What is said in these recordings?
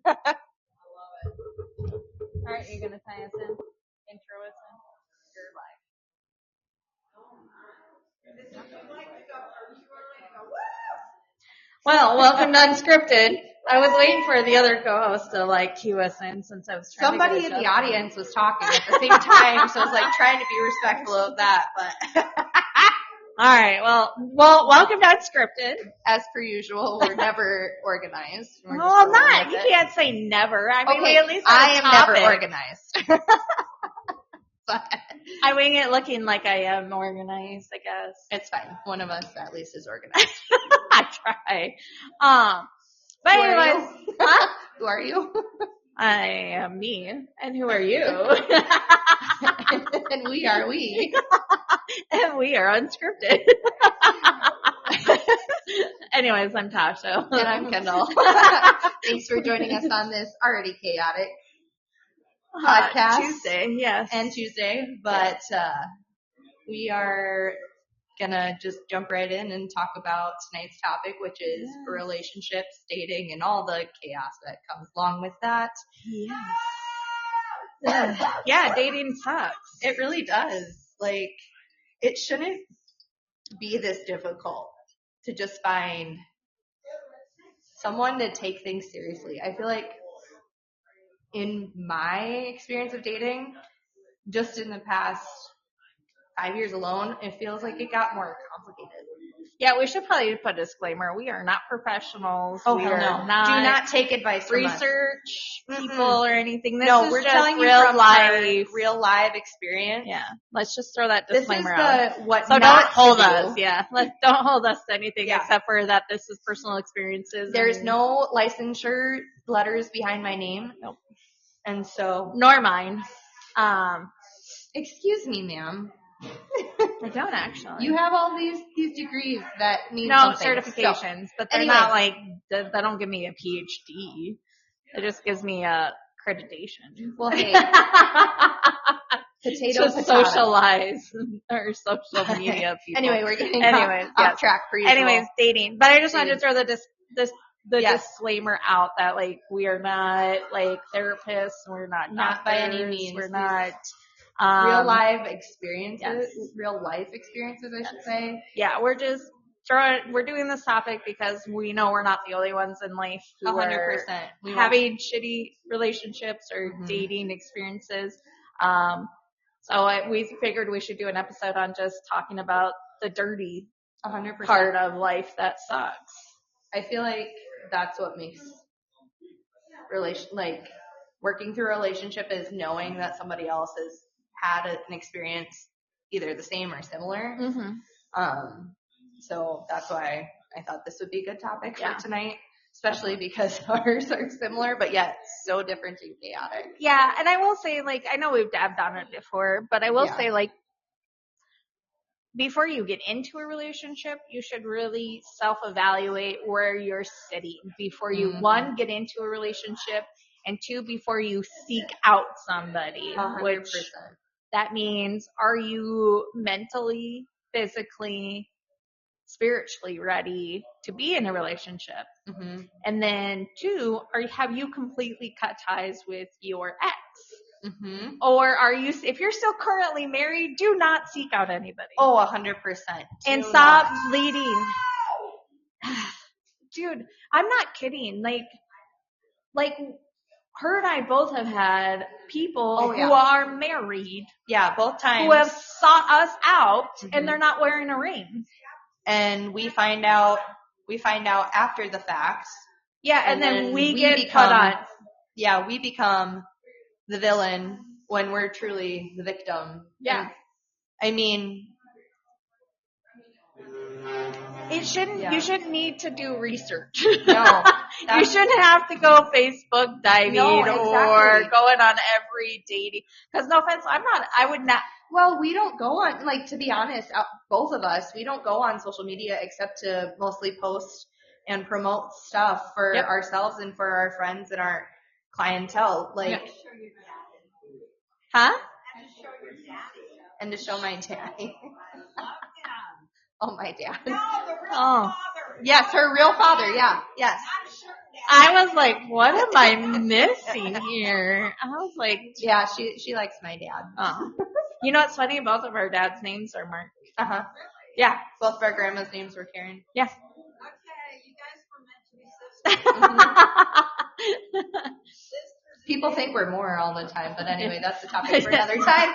All right, you're gonna tie us in, intro us in. You're live. Well, welcome to Unscripted. I was waiting for the other co-host to cue us in since I was trying Somebody to in the audience was talking at the same time, so I was trying to be respectful of that, but all right, well, welcome to Unscripted. As per usual, we're never organized. Well, I'm not. You can't say never. I mean, we at least have I am never organized. But I wing it looking like I am organized, I guess. It's fine. One of us at least is organized. I try. But anyways, huh? Who are you? I am me. And who are you? And we are we. And we are Unscripted. Anyways, I'm Tasha. And I'm Kendall. Thanks for joining us on this already chaotic podcast. Tuesday, yes. And Tuesday. But we are gonna just jump right in and talk about tonight's topic, which is relationships, dating, and all the chaos that comes along with that. Yes. Yeah, dating sucks. It really does. It shouldn't be this difficult to just find someone to take things seriously. I feel like in my experience of dating, just in the past 5 years alone, it feels like it got more complicated. Yeah, we should probably put a disclaimer. We are not professionals. Oh, we hell are no. not Do not take advice from us. Research people or anything. This No, is we're just telling you real from life. our real live experience. Yeah, let's just throw that This is disclaimer out. what So not don't hold to do. us. Yeah, don't hold us to anything except for that this is personal experiences. There's no licensure letters behind my name. Nope. And so. Nor mine. Excuse me, ma'am. I don't actually. You have all these degrees that mean something. Certifications, but they're not they don't give me a PhD. It just gives me a accreditation. Well, hey, potato. Socialize or social media people. Anyway, we're getting off track for you. Anyways, dating. But I just wanted to throw the disclaimer out that we are not therapists. We're not doctors, by any means. We're not. Real life experiences, I should say. Yeah, we're just we're doing this topic because we know we're not the only ones in life who 100%. are having shitty relationships or dating experiences. So we figured we should do an episode on just talking about the dirty 100% part of life that sucks. I feel like that's what makes working through a relationship is knowing that somebody else has had an experience either the same or similar. So that's why I thought this would be a good topic for tonight, especially because ours are similar, but yet so different and chaotic. Yeah. And I will say, I know we've dabbed on it before, but I will say, before you get into a relationship, you should really self-evaluate where you're sitting before you, one, get into a relationship, and two, before you seek out somebody. 100%. Which that means, are you mentally, physically, spiritually ready to be in a relationship? And then two, have you completely cut ties with your ex? Or are you, if you're still currently married, do not seek out anybody. Oh, 100%. And stop leading. Dude, I'm not kidding. Her and I both have had people who are married. Yeah, both times. Who have sought us out and they're not wearing a ring. And we find out after the fact. Yeah, and then we get put on. Yeah, we become the villain when we're truly the victim. Yeah. And, I mean, you shouldn't need to do research. No. You shouldn't have to go Facebook diving or going on every dating. Because no offense, I would not. Well, we don't go on, to be honest, both of us, we don't go on social media except to mostly post and promote stuff for ourselves and for our friends and our clientele. Huh? And to show my daddy. Oh, my dad. No, the real father. Yes, her real father. Yeah. Yes. I was like, what am I missing here? I was like, yeah, she likes my dad. Oh. You know what's funny? Both of our dad's names are Mark. Uh-huh. Yeah. Both of our grandma's names were Karen. Yeah. Okay, you guys were meant to be sisters. Mm-hmm. People think we're more all the time, but anyway, that's a topic for another time.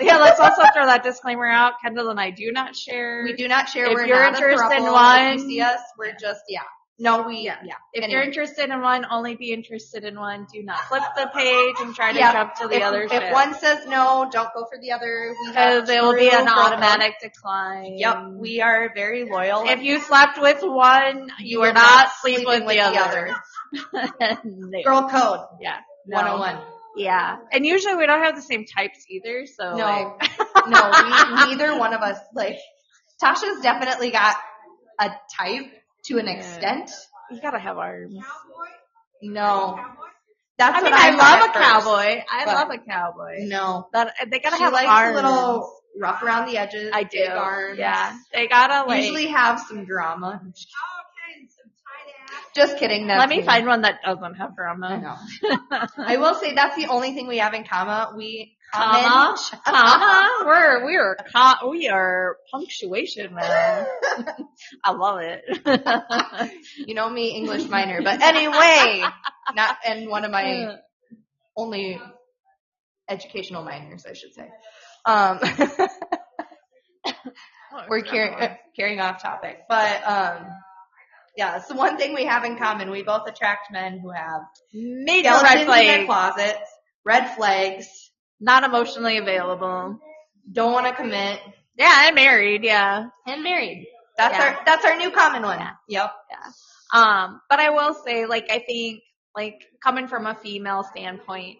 Yeah, let's also throw that disclaimer out. Kendall and I do not share. We do not share. If we're you're not interested in a throuple. one, if you see us, we're just No, we yeah. If anyway. you're interested in one, only be interested in one. Do not flip the page and try to jump to the other shit. If one says no, don't go for the other. Because it will be an automatic decline. Yep, we are very loyal. If you slept with one, you are not sleeping with the other. No. Girl code. Yeah. 101. Yeah. And usually we don't have the same types either, so no. Neither one of us, like, Tasha's definitely got a type to an extent. You gotta have arms. No. That's I love a cowboy. I love a cowboy. No. But they gotta she have likes arms. A little rough around the edges. I do. Big arms. Yeah. They gotta usually have some drama. Okay, some tight ass. Just kidding. Let me find one that doesn't have drama. I know. I will say that's the only thing we have in common. We we are punctuation, man. I love it. You know me, English minor, but anyway, not and one of my only educational minors, I should say. We're carrying off topic, but yeah, it's the one thing we have in common. We both attract men who have major skeletons red flags in their closets, red flags, not emotionally available, don't want to commit. Yeah, and married. Yeah, and married. That's our new common one. Yeah. Yep. Yeah. But I will say, like, I think, like, coming from a female standpoint,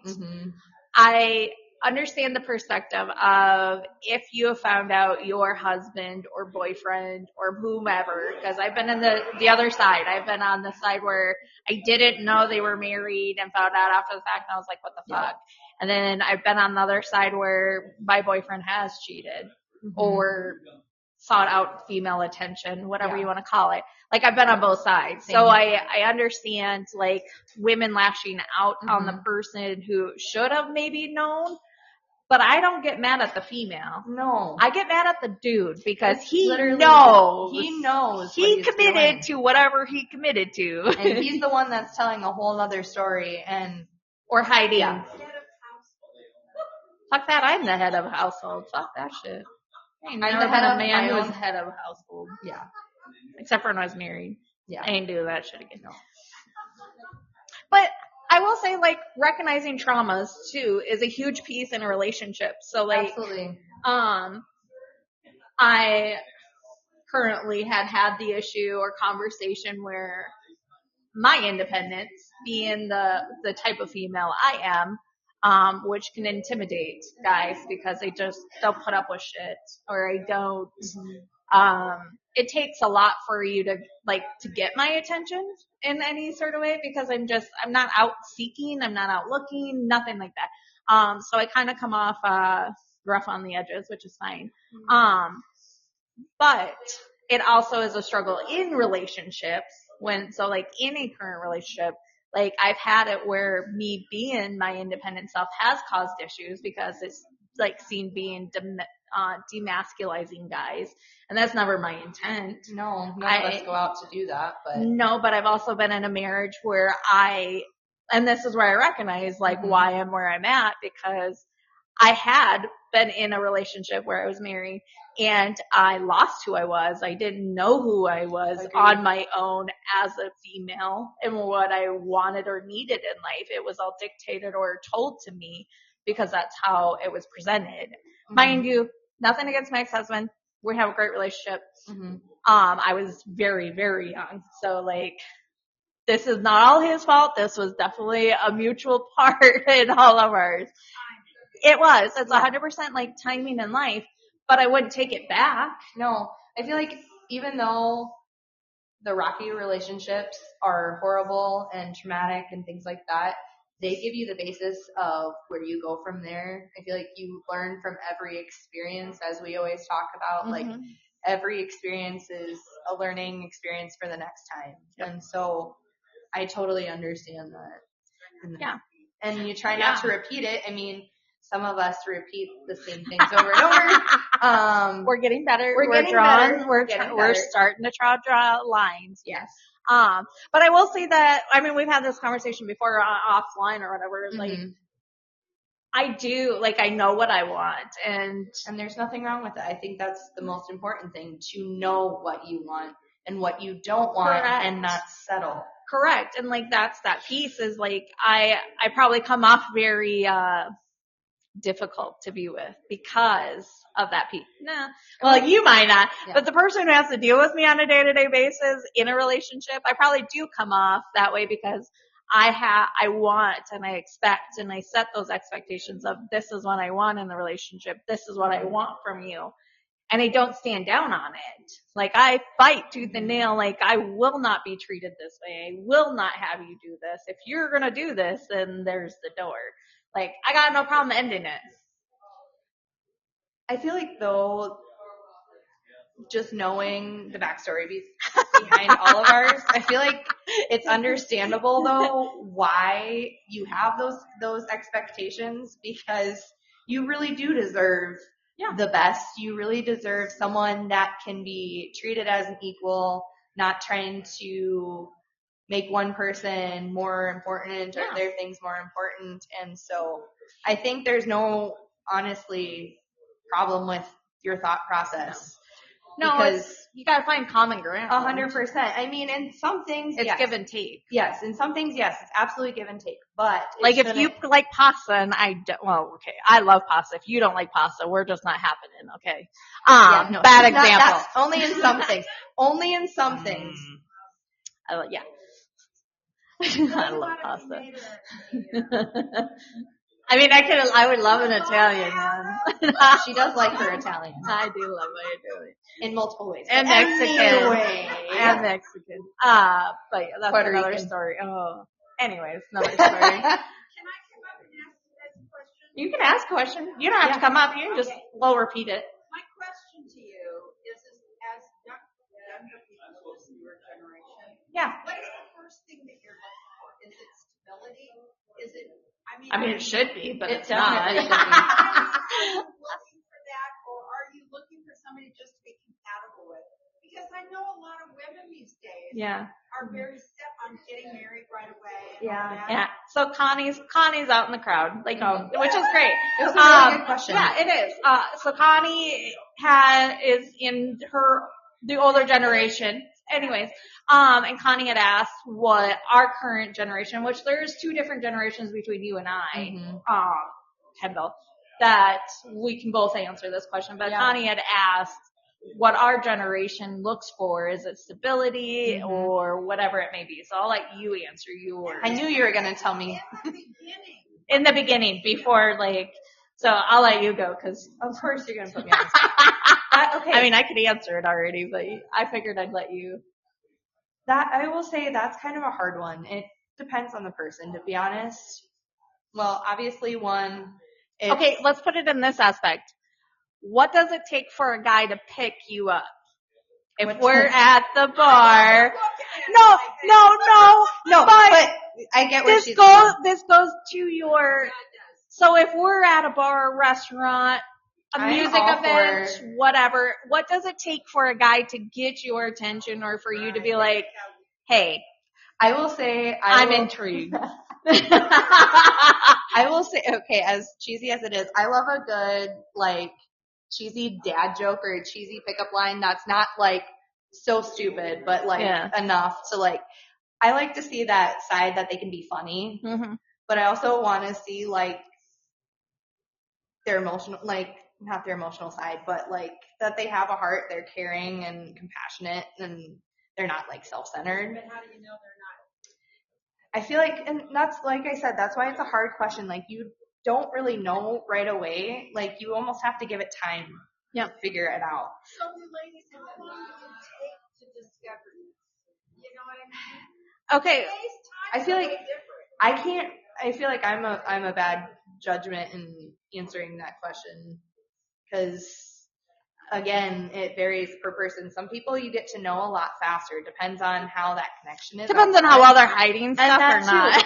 I understand the perspective of if you have found out your husband or boyfriend or whomever, because I've been in the other side. I've been on the side where I didn't know they were married and found out after the fact, and I was like, what the fuck? And then I've been on the other side where my boyfriend has cheated or sought out female attention, whatever you want to call it. Like, I've been on both sides. So I understand, like, women lashing out on the person who should have maybe known. But I don't get mad at the female. No. I get mad at the dude because he knows. He knows. He committed to whatever he committed to. And he's the one that's telling a whole other story or hiding. Yeah. Fuck that, I'm the head of a household. Fuck that shit. I'm the head of a man who was head of a household. Yeah. Except for when I was married. Yeah. I ain't do that shit again. No. But I will say, like, recognizing traumas too is a huge piece in a relationship. So, like, absolutely. I currently had the issue or conversation where my independence, being the type of female I am, which can intimidate guys because they'll put up with shit, or I don't. It takes a lot for you to get my attention in any sort of way because I'm not out seeking, I'm not out looking, nothing like that. So I kind of come off, rough on the edges, which is fine. But it also is a struggle in relationships like in a current relationship, like I've had it where me being my independent self has caused issues because it's like seen being demasculizing guys, and that's never my intent. No, none of us go out to do that, but no, but I've also been in a marriage where and this is where I recognize like why I'm where I'm at, because I had been in a relationship where I was married and I lost who I was. I didn't know who I was on my own as a female and what I wanted or needed in life. It was all dictated or told to me because that's how it was presented. Mind you, nothing against my ex-husband. We have a great relationship. I was very, very young. So like, this is not all his fault. This was definitely a mutual part in all of ours. It was. It's 100% like timing in life, but I wouldn't take it back. No, I feel like even though the rocky relationships are horrible and traumatic and things like that, they give you the basis of where you go from there. I feel like you learn from every experience, as we always talk about. Like, every experience is a learning experience for the next time. Yep. And so I totally understand that. Yeah. And you try not to repeat it. I mean, some of us repeat the same things over and over. We're getting better. We're getting drawing. better. We're starting to draw lines. Yes. But I will say that, I mean, we've had this conversation before offline or whatever. Mm-hmm. Like, I do, like, I know what I want, and there's nothing wrong with it. I think that's the most important thing, to know what you want and what you don't want. Correct. And not settle. Correct. And like, that's that piece is like, I probably come off very, difficult to be with because of that piece. Nah. Well, you might not, but the person who has to deal with me on a day-to-day basis in a relationship, I probably do come off that way because I want and I expect and I set those expectations of this is what I want in the relationship. This is what I want from you. And I don't stand down on it. Like, I fight tooth and nail. Like, I will not be treated this way. I will not have you do this. If you're going to do this, then there's the door. Like, I got no problem ending it. I feel like, though, just knowing the backstory behind all of ours, I feel like it's understandable, though, why you have those expectations, because you really do deserve the best. You really deserve someone that can be treated as an equal, not trying to make one person more important or their things more important. And so I think there's no, honestly, problem with your thought process. No, because you gotta find common ground. 100%. I mean, in some things, it's give and take. Yes, in some things, yes, it's absolutely give and take. But like, if you like pasta and I don't, well, okay, I love pasta. If you don't like pasta, we're just not happening. Okay. Bad example. Only in some things. Only in some things. I love pasta. I mean, I would love an Italian, man. She does like her Italian. I do love my Italian. In multiple ways. And Mexican. Anyway. And Mexican. But yeah, that's Puerto another Rican. story. Oh. Anyways, another story. Can I come up and ask you guys a question? You can ask a question. You don't have to come up. You can just repeat it. My question to you is as younger people in this newer generation, what is the first thing that you're looking for? Is it stability? Is it, I mean, it should be, but it's definitely not. are you looking for that, or are you looking for somebody just to be compatible with? Because I know a lot of women these days are very set on getting married right away. Yeah. So Connie's out in the crowd, like, which is great. It was a really good question. Yeah, it is. So Connie is in the older generation. Anyways, and Connie had asked what our current generation, which there's two different generations between you and I, Kendall, that we can both answer this question. But Connie had asked what our generation looks for. Is it stability or whatever it may be? So I'll let you answer yours. I knew you were going to tell me. In the beginning, before, like, so I'll let you go, because of course you're going to put me on the spot. Okay. I mean, I could answer it already, but I figured I'd let you. That, I will say, that's kind of a hard one. It depends on the person, to be honest. Well, obviously, one. Okay, let's put it in this aspect. What does it take for a guy to pick you up? If we're at the bar. No. But I get where this goes to your. So if we're at a bar or restaurant, a music event, whatever, what does it take for a guy to get your attention or for you to be like, hey, I will say I'm intrigued. I will say, okay, as cheesy as it is, I love a good, like, cheesy dad joke or a cheesy pickup line that's not, like, so stupid, but, like, enough to, like, I like to see that side that they can be funny, but I also want to see, like, their emotional, like, not their emotional side, but, like, that they have a heart, they're caring and compassionate, and they're not, like, self-centered. But how do you know they're not? I feel like, and that's, like I said, that's why it's a hard question. Like, you don't really know right away. Like, you almost have to give it time to figure it out. So, ladies, how long does it take to discover this? You know what I mean? Okay. I feel like I feel like I'm a bad judgment in answering that question, because again, it varies per person. Some people you get to know a lot faster. Depends on how that connection is. Depends on how well they're hiding stuff or not.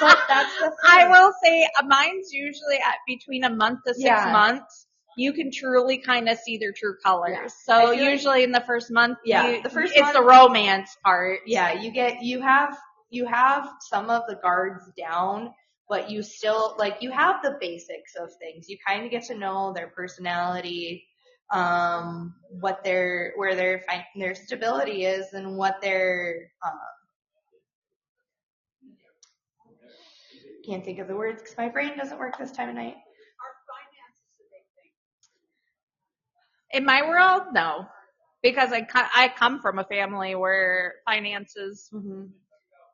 But that's the thing. I will say mine's usually at between a month to 6 months. You can truly kind of see their true colors. Yeah. So usually in the first month, it's the romance part. Yeah, you have some of the guards down, but you still, like, you have the basics of things. You kind of get to know their personality, where their stability is, and what their can't think of the words because my brain doesn't work this time of night. Are finances a big In thing? my world, no, because I come from a family where finances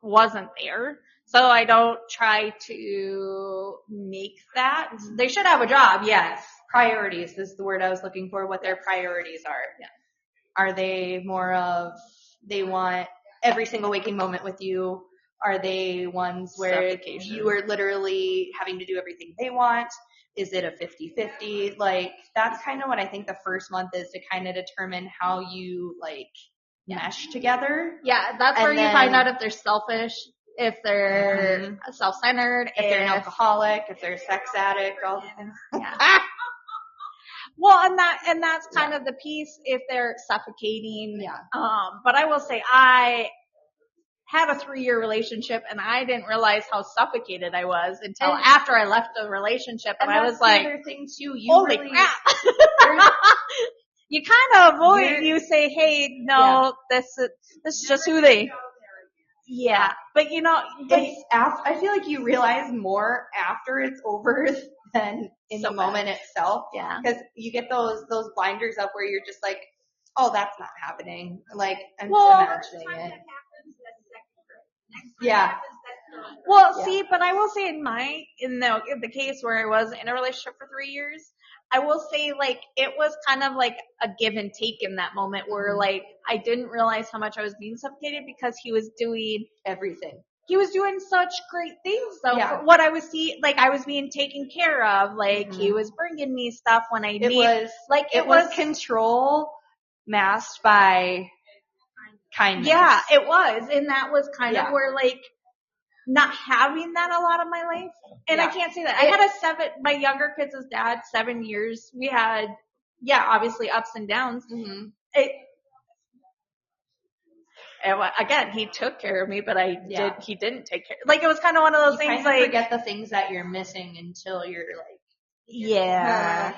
wasn't there. So I don't try to make that. They should have a job, yes. Priorities is the word I was looking for, what their priorities are. Yeah. Are they more of, they want every single waking moment with you? Are they ones where you are literally having to do everything they want? Is it a 50-50? Like, that's kind of what I think the first month is, to kind of determine how you, like, mesh together. Yeah, that's where you find out if they're selfish, if they're self-centered, if they're an alcoholic, if they're a sex addict, all the things. Yeah. Well, and that's kind of the piece, if they're suffocating. Yeah. But I will say I had a 3-year relationship and I didn't realize how suffocated I was until after I left the relationship, and I was like, other thing too, holy crap. You kind of avoid, you say, hey, no, this is just who they, but you know, I feel like you realize more after it's over than in the moment itself. Yeah. Because you get those blinders up where you're just like, oh, that's not happening. Like, I'm just imagining it. Yeah. Well, see, but I will say in the case where I was in a relationship for 3 years, I will say, like, it was kind of like a give and take in that moment where, like, I didn't realize how much I was being suffocated because he was doing everything. He was doing such great things, though, for what I was seeing. Like, I was being taken care of. Like, he was bringing me stuff when I needed. It was control masked by kindness. Yeah, it was. And that was kind of where, like, not having that a lot of my life. And I can't say that. I had my younger kids' dad, 7 years. We had, obviously ups and downs. Mm-hmm. Again, he took care of me, but he didn't take care. Like, it was kind of one of those things, like, forget the things that you're missing until you're like, yeah,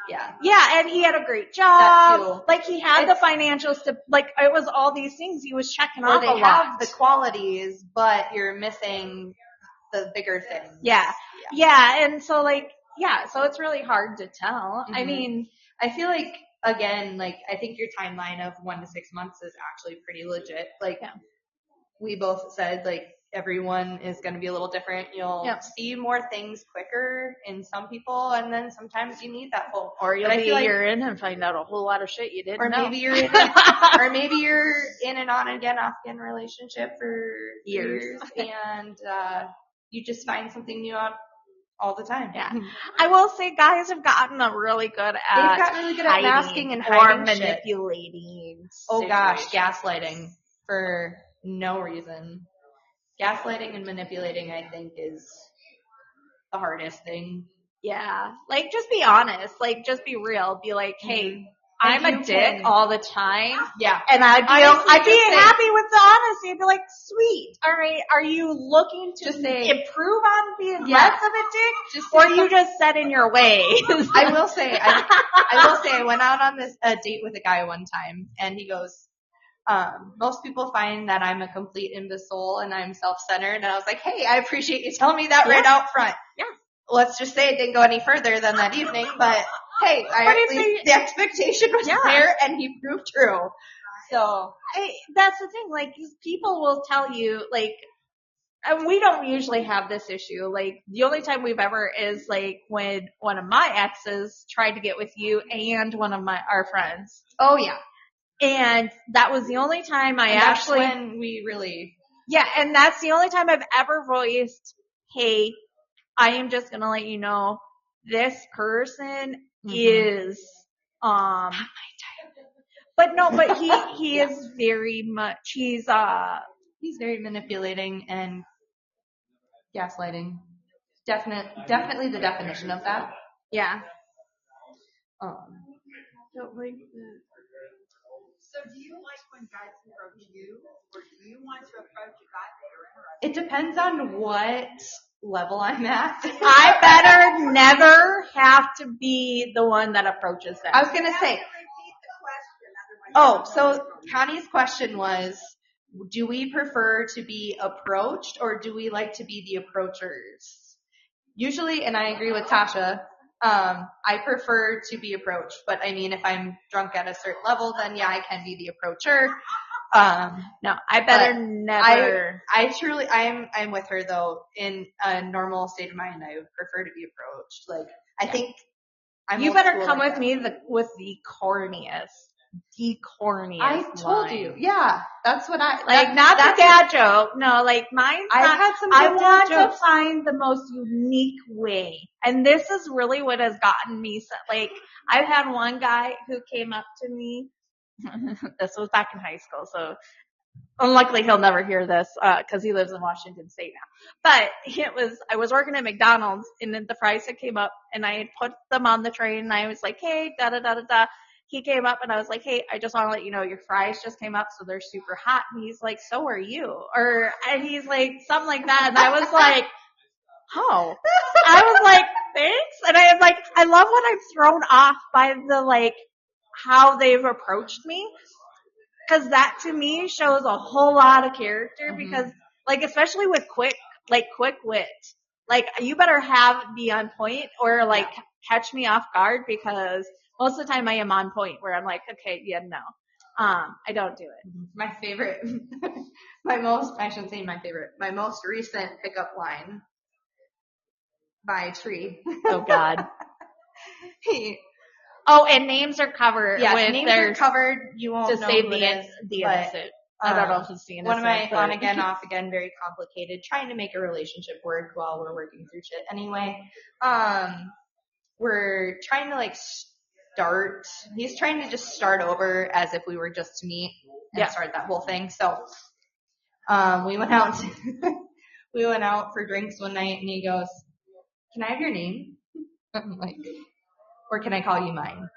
and he had a great job. Like, he had the financials to, like, it was all these things he was checking off a lot. They have the qualities, but you're missing the bigger things. Yeah, and so, like, so it's really hard to tell. Mm-hmm. I mean, I feel like, again, like, I think your timeline of 1 to 6 months is actually pretty legit. Like, we both said, like, everyone is going to be a little different. You'll see more things quicker in some people, and then sometimes you need that whole. Or you'll be a year in and find out a whole lot of shit you didn't know. Maybe you're in an on again, off again relationship for years, and you just find something new out all the time. Yeah. I will say guys have gotten really good at masking and hiding, or manipulating. Oh gosh, gaslighting for no reason. Gaslighting and manipulating, I think, is the hardest thing. Yeah. Like, just be honest. Like, just be real. Be like, hey, I'm a dick all the time. Yeah. And I'd be happy with the honesty. I'd be like, sweet. All right. Are you looking to improve on being less of a dick? Or you just set in your way? I will say, I went out on a date with a guy one time, and he goes, most people find that I'm a complete imbecile and I'm self-centered. And I was like, hey, I appreciate you telling me that right out front. Yeah. Let's just say it didn't go any further than that evening, but hey, the expectation was there, and he proved true. So that's the thing. Like, people will tell you, like, and we don't usually have this issue. Like, the only time we've ever is, like, when one of my exes tried to get with you and one of our friends. Oh, yeah. And that was the only time that's when we really. Yeah, and that's the only time I've ever voiced, hey, I am just going to let you know this person is Not my type. But he is very much, he's very manipulating and gaslighting. Definitely the definition of that. Yeah. So do you like when guys approach you, or do you want to approach a guy that you're interested in? It depends on what level I'm at. I better never have to be the one that approaches them. I was gonna say. So Connie's question was, do we prefer to be approached or do we like to be the approachers? Usually, and I agree with Tasha, I prefer to be approached, but I mean, if I'm drunk at a certain level, then yeah, I can be the approacher. No, I better never. I'm with her though. In a normal state of mind, I would prefer to be approached. Like, I think you better come with me with the corniest. I told you. Yeah, that's what I like. Not the dad joke. No, like mine. I want to find the most unique way, and this is really what has gotten me. Like, I've had one guy who came up to me. This was back in high school, so unluckily he'll never hear this because he lives in Washington State now. But I was working at McDonald's, and then the fries had came up, and I had put them on the tray, and I was like, hey, da da da da da. He came up and I was like, hey, I just want to let you know your fries just came up, so they're super hot. And he's like, so are you. And he's like, something like that. And I was like, oh. I was like, thanks. And I was like, I love when I'm thrown off by the, like, how they've approached me. Because that to me shows a whole lot of character because, like, especially with quick wit. Like, you better be on point or, like, catch me off guard because most of the time I am on point where I'm like, okay, yeah, no. I don't do it. My favorite, my most recent pickup line by Tree. Oh, God. And names are covered. Yeah, names are covered. You won't to know save who the it is, innocent. I don't know if it's the innocent. One of my on again, off again, very complicated. Trying to make a relationship work while we're working through shit. Anyway, we're trying to like start. He's trying to just start over as if we were just to meet and start that whole thing. So, we went out. We went out for drinks one night, and he goes, "Can I have your name?" I'm like, or can I call you mine?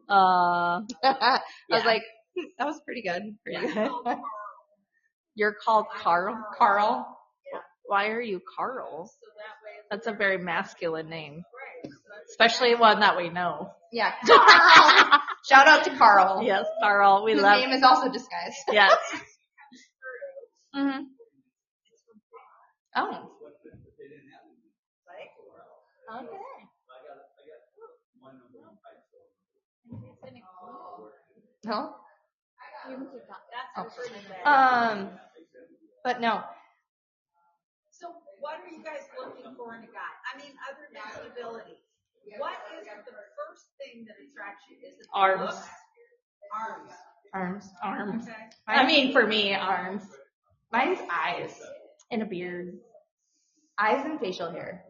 I was like, that was pretty good. Good. You're called Carl? Carl. Why are you Carl? That's a very masculine name. Especially one that we know. Yeah. Carl. Shout out to Carl. Yes, Carl. His name is also disguised. Yes. Mm-hmm. Oh. Okay. No? But no. So what are you guys looking for in a guy? I mean, other than stability. What is the first thing that attracts you? Is it arms? Arms. Okay. I mean, for me, arms. Mine's eyes. And a beard. Eyes and facial hair.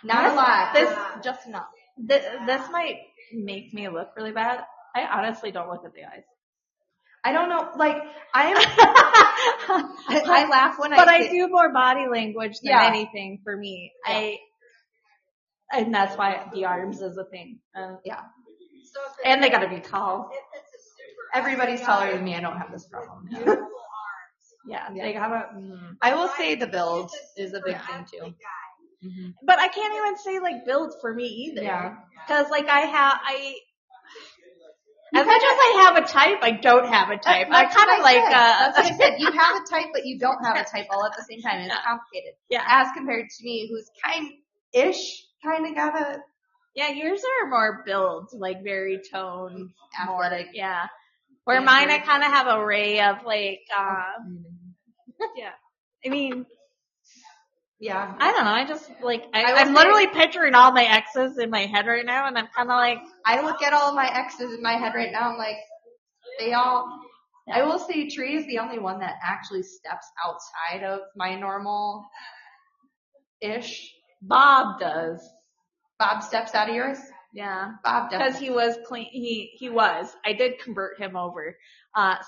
Not a lot. Just enough. This might make me look really bad. I honestly don't look at the eyes. I don't know. Like, I laugh when But I do more body language than anything for me. Yeah. And that's why the arms is a thing. Yeah. So and they gotta be tall. Everybody's taller than me. I don't have this problem. Beautiful arms. Yeah. They gotta. I will say the build is a big thing too. Mm-hmm. But I can't even say like build for me either. Yeah. Because like as much as I have a type, I don't have a type. I kind of like. That's what I said. You have a type, but you don't have a type all at the same time. It's complicated. Yeah. As compared to me, who's kind of got a. Yeah, yours are more built, like very toned, athletic. Yeah. Where mine, I kind of have an array of like. Yeah. I mean. Yeah. I don't know. I just like I'm literally picturing all my exes in my head right now, and I'm kind of like. I look at all of my exes in my head right now. I'm like, they all. Yeah. I will say, Tree is the only one that actually steps outside of my normal-ish Bob does. Bob steps out of yours? Yeah. Bob does. Because he was clean. He was. I did convert him over.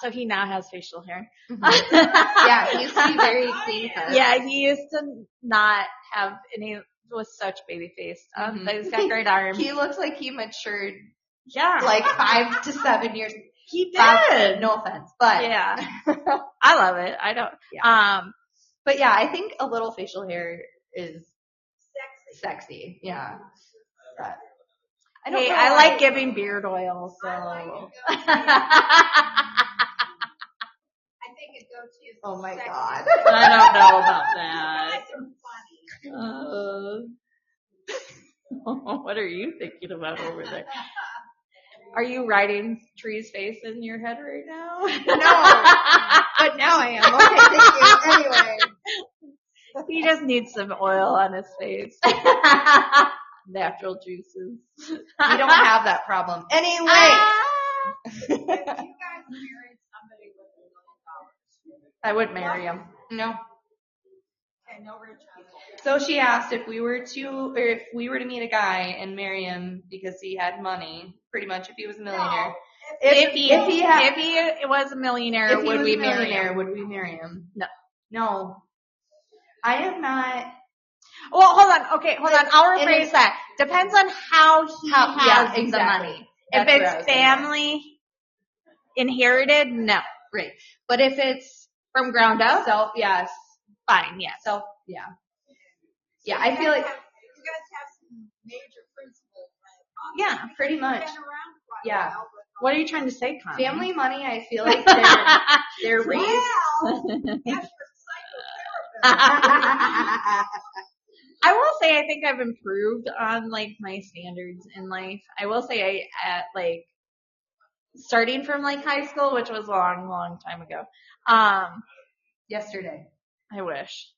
So he now has facial hair. Mm-hmm. Yeah, he used to be very clean cut. Yeah, he used to not have any, was such baby face. But he's got great arms. He looks like he matured. Yeah. Like 5 to 7 years. He did. No offense, but. Yeah. I love it. I don't. Yeah. But yeah, I think a little facial hair is sexy. Yeah. But I like giving beard oil, so. I think it goes to his Oh my God. I don't know about that. What are you thinking about over there? Are you writing Tree's face in your head right now? No. But now I am. Okay, thank you. Anyway. He just needs some oil on his face. Natural juices. We don't have that problem. Anyway. If you guys married somebody with $1 million, I would marry him. No. okay, no rich people. So she asked if we were to meet a guy and marry him because he had money, pretty much if he was a millionaire. No. If he was a millionaire, would we marry him? Would we marry him? No. No. I am not. Well, hold on. I'll rephrase that. Depends on how he has exactly. the money. That's if it's family inherited, no. Right. But if it's From ground up, yes. fine, yes. Yeah. Yeah, I feel like. You guys have some major principles. Yeah, pretty much. Been around quite Yeah. a while, but What are you trying to say, Connie? Family money, I feel like they're raised. well, that's your psychotherapist. I will say I think I've improved on like my standards in life. I will say starting from like high school, which was a long, long time ago. Yesterday. I wish.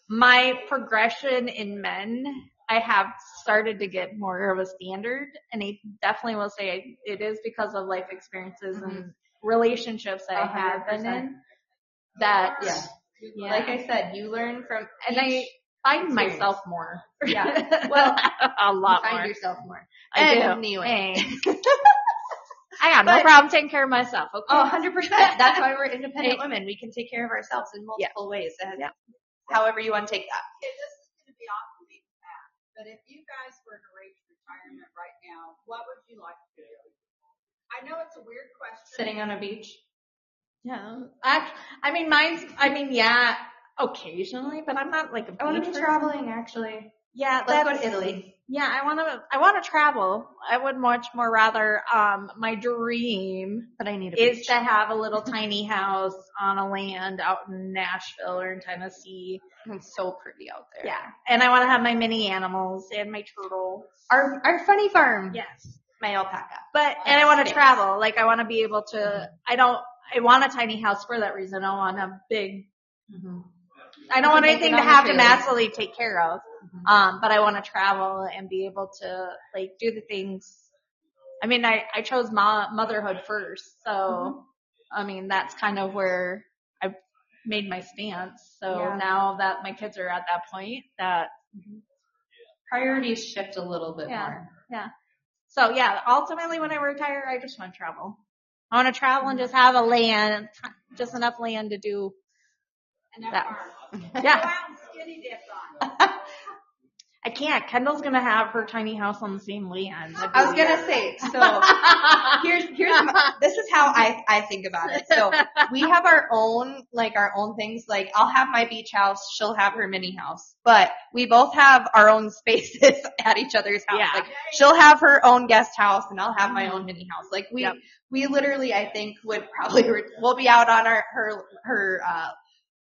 My progression in men, I have started to get more of a standard, and I definitely will say it is because of life experiences and relationships that I have been in. That, yeah. Like I said, you learn from, and I find myself more. Yeah. Well, a lot you find more. yourself more. I do. Anyway. I got no problem taking care of myself. Okay. Oh, 100%. That's why we're independent women. We can take care of ourselves in multiple ways. However you want to take that. Okay, this is going to be off the beaten path, but if you guys were to reach retirement right now, what would you like to do? I know it's a weird question. Sitting on a beach. Yeah. Occasionally, but I'm not like a beach I want to be traveling, actually. Yeah, let's go to Italy. Yeah, I want to travel. I would much more rather, my dream but I need a is beach. to have a little tiny house on a land out in Nashville or in Tennessee. It's so pretty out there. Yeah. And I want to have my mini animals and my turtle. Our funny farm. Yes. My alpaca. And I want to travel. Like I want to be able to, I want a tiny house for that reason. I want a big, I don't want anything to have to massively take care of. But I want to travel and be able to like do the things. I mean, I chose motherhood first. So, I mean, that's kind of where I made my stance. So now that my kids are at that point that priorities shift a little bit more. Yeah. So yeah, ultimately when I retire, I just want to travel. I want to travel and just have just enough land to do that. Yeah. Go out and skinny dip on. I can't. Kendall's gonna have her tiny house on the same land. I was gonna say, so this is how I think about it. So we have our own things. Like I'll have my beach house, she'll have her mini house, but we both have our own spaces at each other's house. Yeah. Like she'll have her own guest house and I'll have my own mini house. Like we literally, I think would probably, we'll be out on her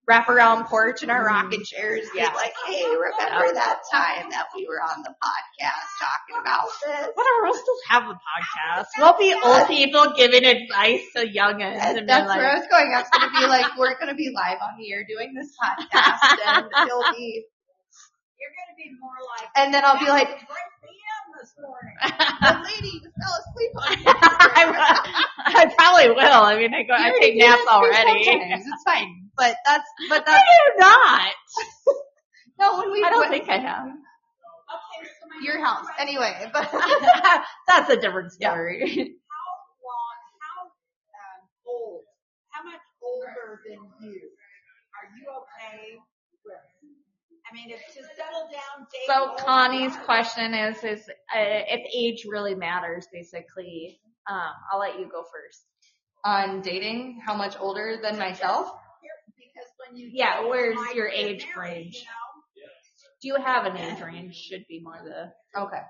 wraparound porch in our rocking chairs. Yeah. Like, hey, remember that time that we were on the podcast talking about this? Whatever, we'll still have the podcast. We'll be old people giving advice to youngins. And that's where I was going. I was going to be like, we're going to be live on the air doing this podcast and it'll be. You're going to be more like. And then I'll be like. 3 p.m. this morning. The lady just fell asleep on me. I probably will. I mean, I take naps already. Sometimes. It's fine. But that's. I do not. No, when we I don't think I have. Okay, so your house. Anyway, but that's a different story. how much older than you? Are you okay with? I mean, if to settle down, date. So Connie's question is if age really matters, basically. I'll let you go first. On dating, how much older than myself? Because when you where's your age range? Do you have an age range? Should be more Okay.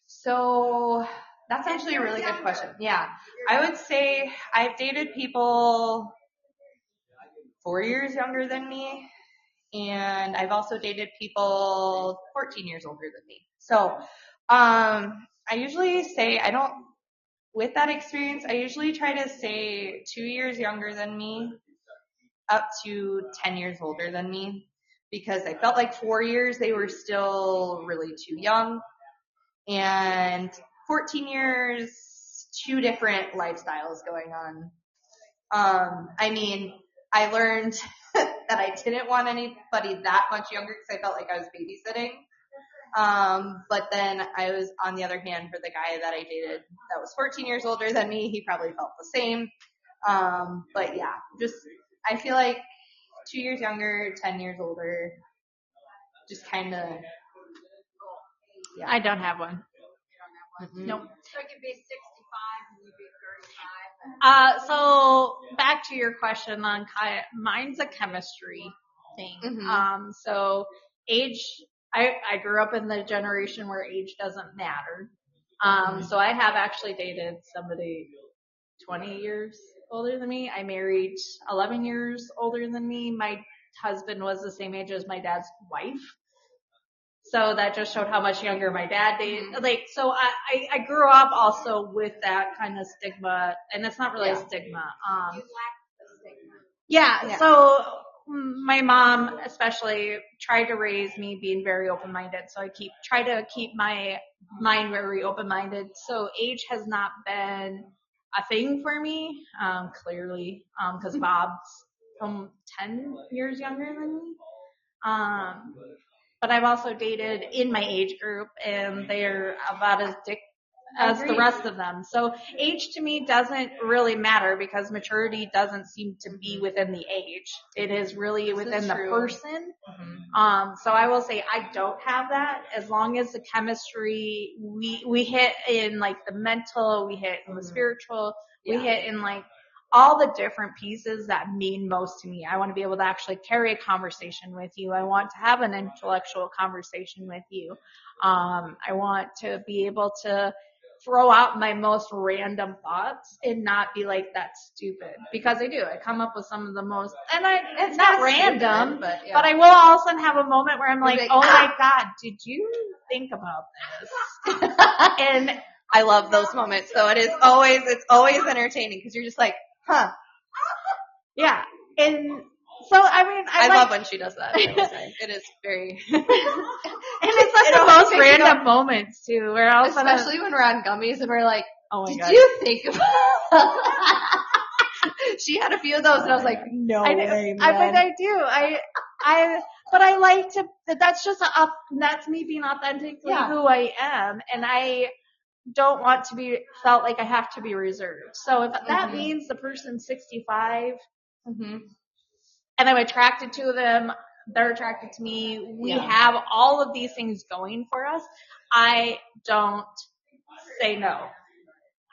So that's actually a really good question. Yeah. I would say I've dated people 4 years younger than me, and I've also dated people 14 years older than me. So, I usually say with that experience, I usually try to say 2 years younger than me up to 10 years older than me, because I felt like 4 years they were still really too young, and 14 years, two different lifestyles going on. I mean, I learned that I didn't want anybody that much younger because I felt like I was babysitting. But then I was, on the other hand, for the guy that I dated that was 14 years older than me, he probably felt the same. But yeah, I feel like 2 years younger, 10 years older, just kind of, yeah. I don't have one. Nope. So it could be 65 and you'd be 35. So back to your question on mine's a chemistry thing. Mm-hmm. So age, I grew up in the generation where age doesn't matter. So I have actually dated somebody 20 years older than me. I married 11 years older than me. My husband was the same age as my dad's wife. So that just showed how much younger my dad dated. Like, so I grew up also with that kind of stigma, and it's not really a stigma. You lack the stigma. Yeah. So my mom especially tried to raise me being very open-minded. So I try to keep my mind very open-minded. So age has not been a thing for me, clearly, because Bob's 10 years younger than me. But I've also dated in my age group, and they're about as dick as the rest of them. So age to me doesn't really matter because maturity doesn't seem to be within the age. It is really within the person. Mm-hmm. So I will say I don't have that, as long as the chemistry we hit in like the mental, we hit in the spiritual, we hit in like all the different pieces that mean most to me. I want to be able to actually carry a conversation with you. I want to have an intellectual conversation with you. I want to be able to throw out my most random thoughts and not be like, that's stupid. Because I do. I come up with some of the most, and it's not random, stupid, but I will also have a moment where I'm like, oh my God, did you think about this? And I love those moments. So it's always entertaining because you're just like, huh. Yeah. And so, I mean, I love when she does that. It is very. And it's like the most random moments too, where all especially when we're on gummies and we're like, oh my God. Did you think about She had a few of those and I was like, no way, man. I do. But I like to, that's me being authentically who I am. And I don't want to be felt like I have to be reserved. So if that means the person's 65 and I'm attracted to them, they're attracted to me, we have all of these things going for us, I don't say no.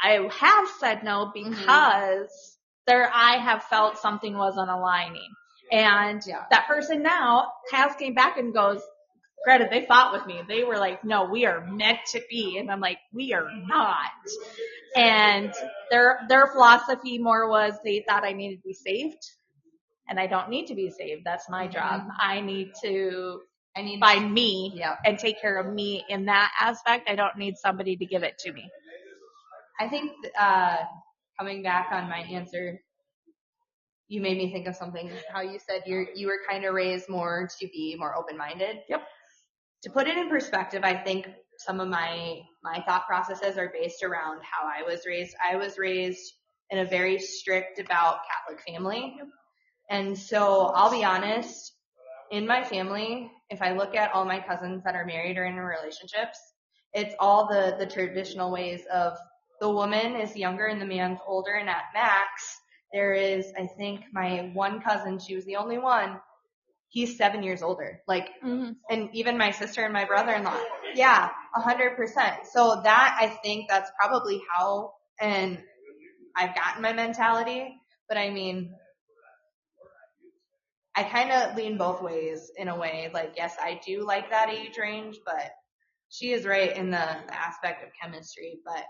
I have said no because I have felt something wasn't aligning. And that person now came back and goes, granted, they fought with me. They were like, no, we are meant to be. And I'm like, we are not. And their philosophy more was they thought I needed to be saved. And I don't need to be saved. That's my job. I need to find me and take care of me in that aspect. I don't need somebody to give it to me. I think coming back on my answer, you made me think of something. How you said you were kind of raised more to be more open-minded. Yep. To put it in perspective, I think some of my thought processes are based around how I was raised. I was raised in a very strict, devout Catholic family. And so I'll be honest, in my family, if I look at all my cousins that are married or in relationships, it's all the traditional ways of the woman is younger and the man's older, and at max, there is, I think, my one cousin, she was the only one, he's 7 years older. Like, and even my sister and my brother-in-law. Yeah, 100%. So that, I think that's probably how, and I've gotten my mentality, but I mean, I kind of lean both ways in a way. Like, yes, I do like that age range, but she is right in the aspect of chemistry. But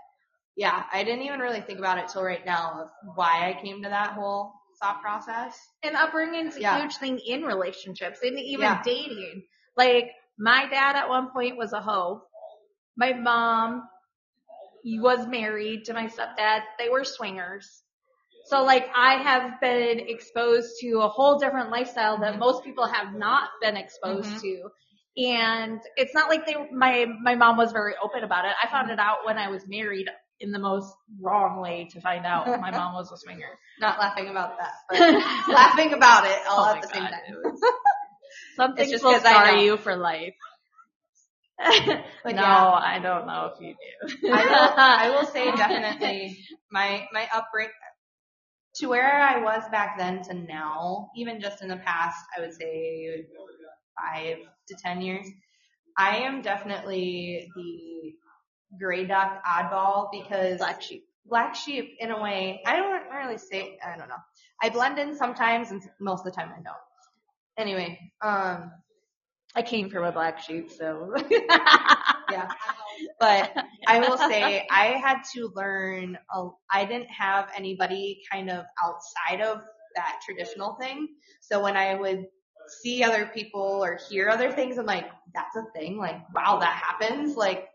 yeah, I didn't even really think about it till right now of why I came to that whole thought process. And upbringing's a huge thing in relationships and even dating. Like, my dad at one point was a hoe. My mom was married to my stepdad. They were swingers. So, like, I have been exposed to a whole different lifestyle that most people have not been exposed to. And it's not like my mom was very open about it. I found it out when I was married in the most wrong way to find out my mom was a swinger. Not laughing about that, but laughing about it all at the same time. Some things will scar you for life. But no, I don't know if you do. I will say definitely my upbringing, to where I was back then to now, even just in the past, I would say 5 to 10 years, I am definitely the gray duck oddball because black sheep in a way. I don't really say, I don't know. I blend in sometimes and most of the time I don't. Anyway, I came from a black sheep, so yeah. But I will say I had to learn, I didn't have anybody kind of outside of that traditional thing. So when I would see other people or hear other things, I'm like, that's a thing. Like, wow, that happens. Like,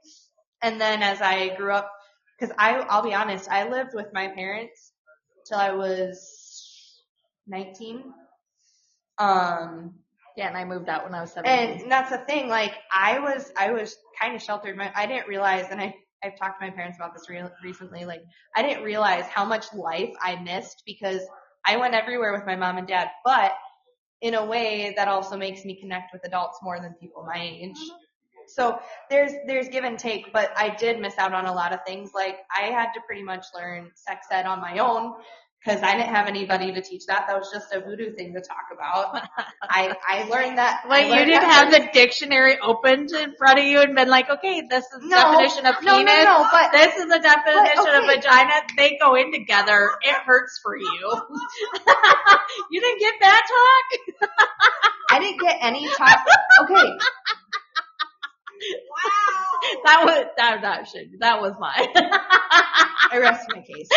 and then as I grew up, because I'll be honest, I lived with my parents till I was 19. Yeah, and I moved out when I was 17. And that's the thing, like, I was kind of sheltered. I didn't realize, and I've talked to my parents about this recently, like, I didn't realize how much life I missed because I went everywhere with my mom and dad, but in a way that also makes me connect with adults more than people my age. So there's give and take, but I did miss out on a lot of things. Like, I had to pretty much learn sex ed on my own because I didn't have anybody to teach that. That was just a voodoo thing to talk about. I learned that. Wait, you didn't have the dictionary opened in front of you and been like, okay, this is the definition of penis. No, but this is the definition of vagina. They go in together. It hurts for you. You didn't get that talk? I didn't get any talk. Okay. Wow. That was mine. I rest my case.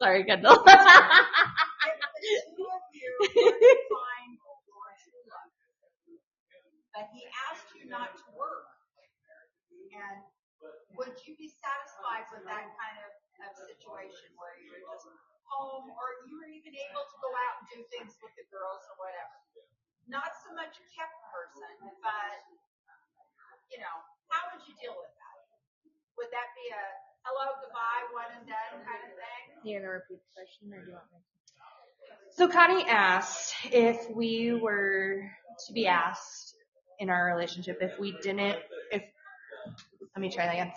Sorry, Kendall. But he asked you not to work. And would you be satisfied with that kind of situation where you're just home or you were even able to go out and do things with the girls or whatever? Not so much a kept person, but, how would you deal with that? Would that be a hello, goodbye, one and done kind of thing? You gonna repeat the question, or do you want me to? So Connie asked if we were to be asked in our relationship let me try that again.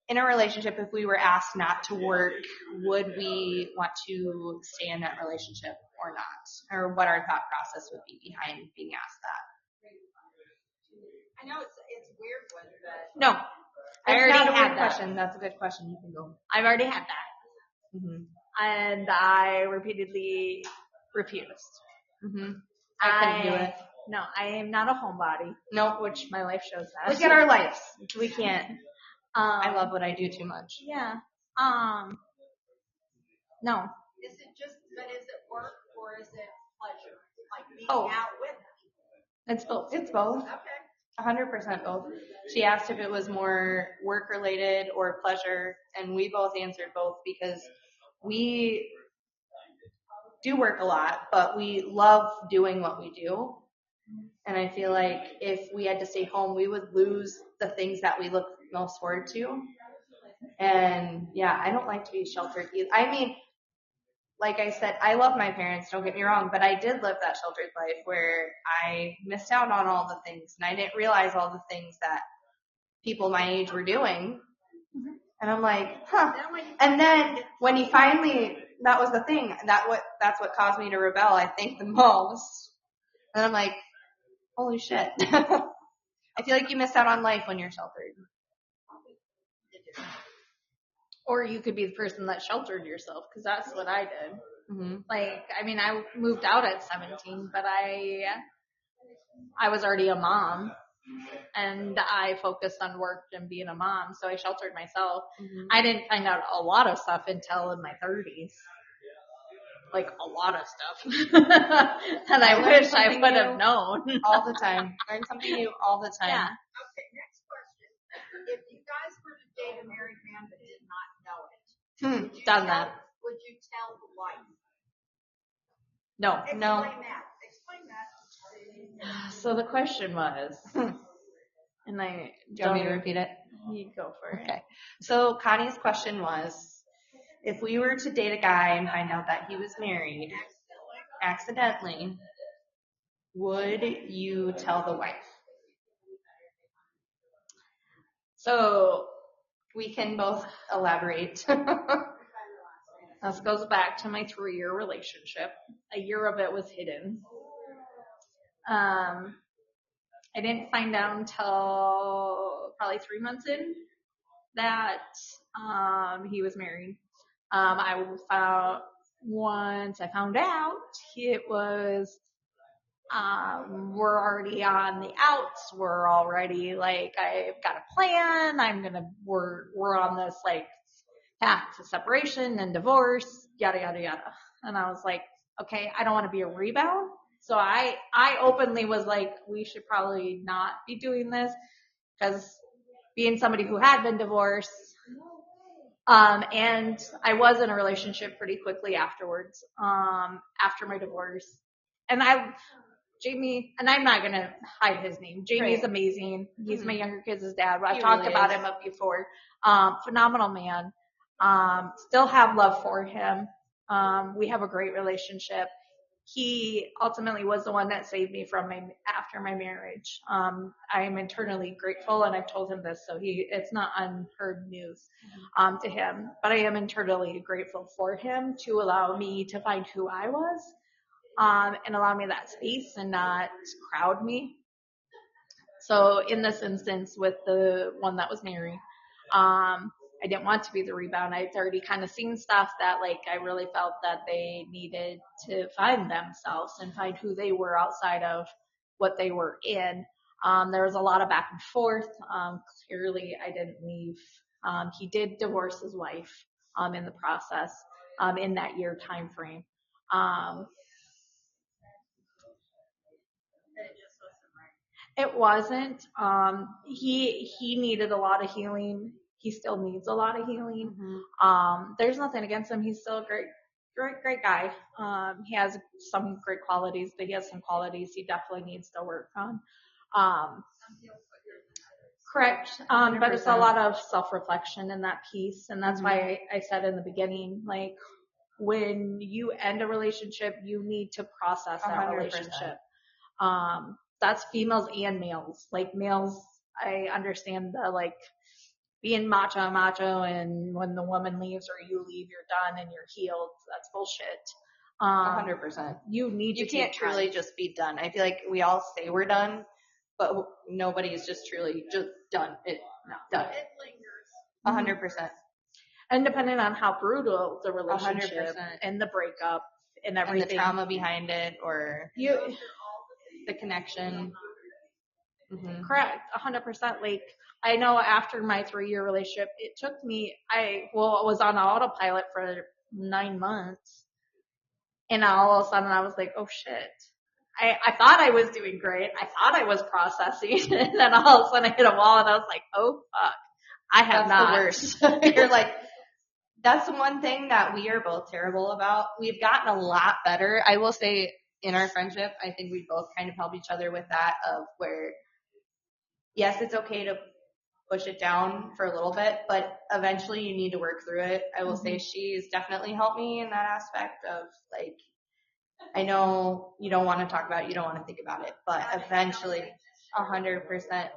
In a relationship, if we were asked not to work, would we want to stay in that relationship or not? Or what our thought process would be behind being asked that. I know it's a weird one, but no. I already had that question. That's a good question. You can go. I've already had that. Mm-hmm. And I repeatedly refused. Mm-hmm. I couldn't do it. No, I am not a homebody. No, which my life shows that. Look at our lives. We can't. I love what I do too much. Yeah. No. Is it work or is it pleasure? Like being out with them? It's both. It's both. Okay. 100% both. She asked if it was more work related or pleasure, and we both answered both because we do work a lot, but we love doing what we do. And I feel like if we had to stay home, we would lose the things that we look most forward to. And yeah, I don't like to be sheltered either. I mean, like I said, I love my parents, don't get me wrong, but I did live that sheltered life where I missed out on all the things and I didn't realize all the things that people my age were doing. And I'm like, huh. And then when you finally, that was the thing, that's what caused me to rebel, I think, the most. And I'm like, holy shit. I feel like you missed out on life when you're sheltered. Or you could be the person that sheltered yourself, because that's what I did. Mm-hmm. Like, I mean, I moved out at 17, but I was already a mom, and I focused on work and being a mom, so I sheltered myself. Mm-hmm. I didn't find out a lot of stuff until in my 30s. Like, a lot of stuff that I wish I would have known. All the time. Learn something new all the time. Yeah. Okay, next question. If you guys were to date a married man but did not know it, would you Done tell, that. Would you tell the wife? No. Explain that. So the question was, and I Do you want me to repeat it? You go for it. Okay. So Connie's question was, if we were to date a guy and find out that he was married accidentally, would you tell the wife? So we can both elaborate. this goes back to my 3-year relationship. A year of it was hidden. I didn't find out until probably 3 months in that he was married. Once I found out, it was we're already on the outs. We're already like, I've got a plan. We're on this like path to separation and divorce, yada, yada, yada. And I was like, okay, I don't want to be a rebound. So I openly was like, we should probably not be doing this, because being somebody who had been divorced, and I was in a relationship pretty quickly afterwards, after my divorce. And Jamie, and I'm not going to hide his name. Jamie's Right. amazing. He's Mm-hmm. my younger kids' dad. I've He talked really about is. him before. Phenomenal man. Still have love for him. We have a great relationship. He ultimately was the one that saved me after my marriage. I am internally grateful, and I've told him this, so it's not unheard news to him. But I am internally grateful for him to allow me to find who I was, and allow me that space and not crowd me. So in this instance, with the one that was married, I didn't want to be the rebound. I'd already kind of seen stuff that like I really felt that they needed to find themselves and find who they were outside of what they were in. There was a lot of back and forth. Clearly I didn't leave. He did divorce his wife in the process, in that year time frame. It wasn't. He needed a lot of healing. He still needs a lot of healing. Mm-hmm. There's nothing against him. He's still a great guy. He has some great qualities, but he has some qualities he definitely needs to work on. Correct. But it's a lot of self-reflection in that piece. And that's why I said in the beginning, like, when you end a relationship, you need to process that 100%. relationship. That's females and males. Like males, I understand the like being macho, and when the woman leaves or you leave, you're done and you're healed. That's bullshit. 100%. You can't truly just be done. I feel like we all say we're done, but nobody is just truly just done. Done. It lingers. 100%. And depending on how brutal the relationship 100%. and the breakup and And everything, the trauma behind it, or the connection. Mm-hmm. Correct, 100%. Like, I know after my 3-year relationship, it took me, I was on autopilot for 9 months, and all of a sudden I was like, oh shit. I thought I was doing great. I thought I was processing, and then all of a sudden I hit a wall, and I was like, oh fuck, I have That's not. the worst. You're like, that's the one thing that we are both terrible about. We've gotten a lot better. I will say, in our friendship, I think we both kind of help each other with that, of where, yes, it's okay to push it down for a little bit, but eventually you need to work through it. I will say she's definitely helped me in that aspect of like, I know you don't want to talk about it, you don't want to think about it, but eventually 100%,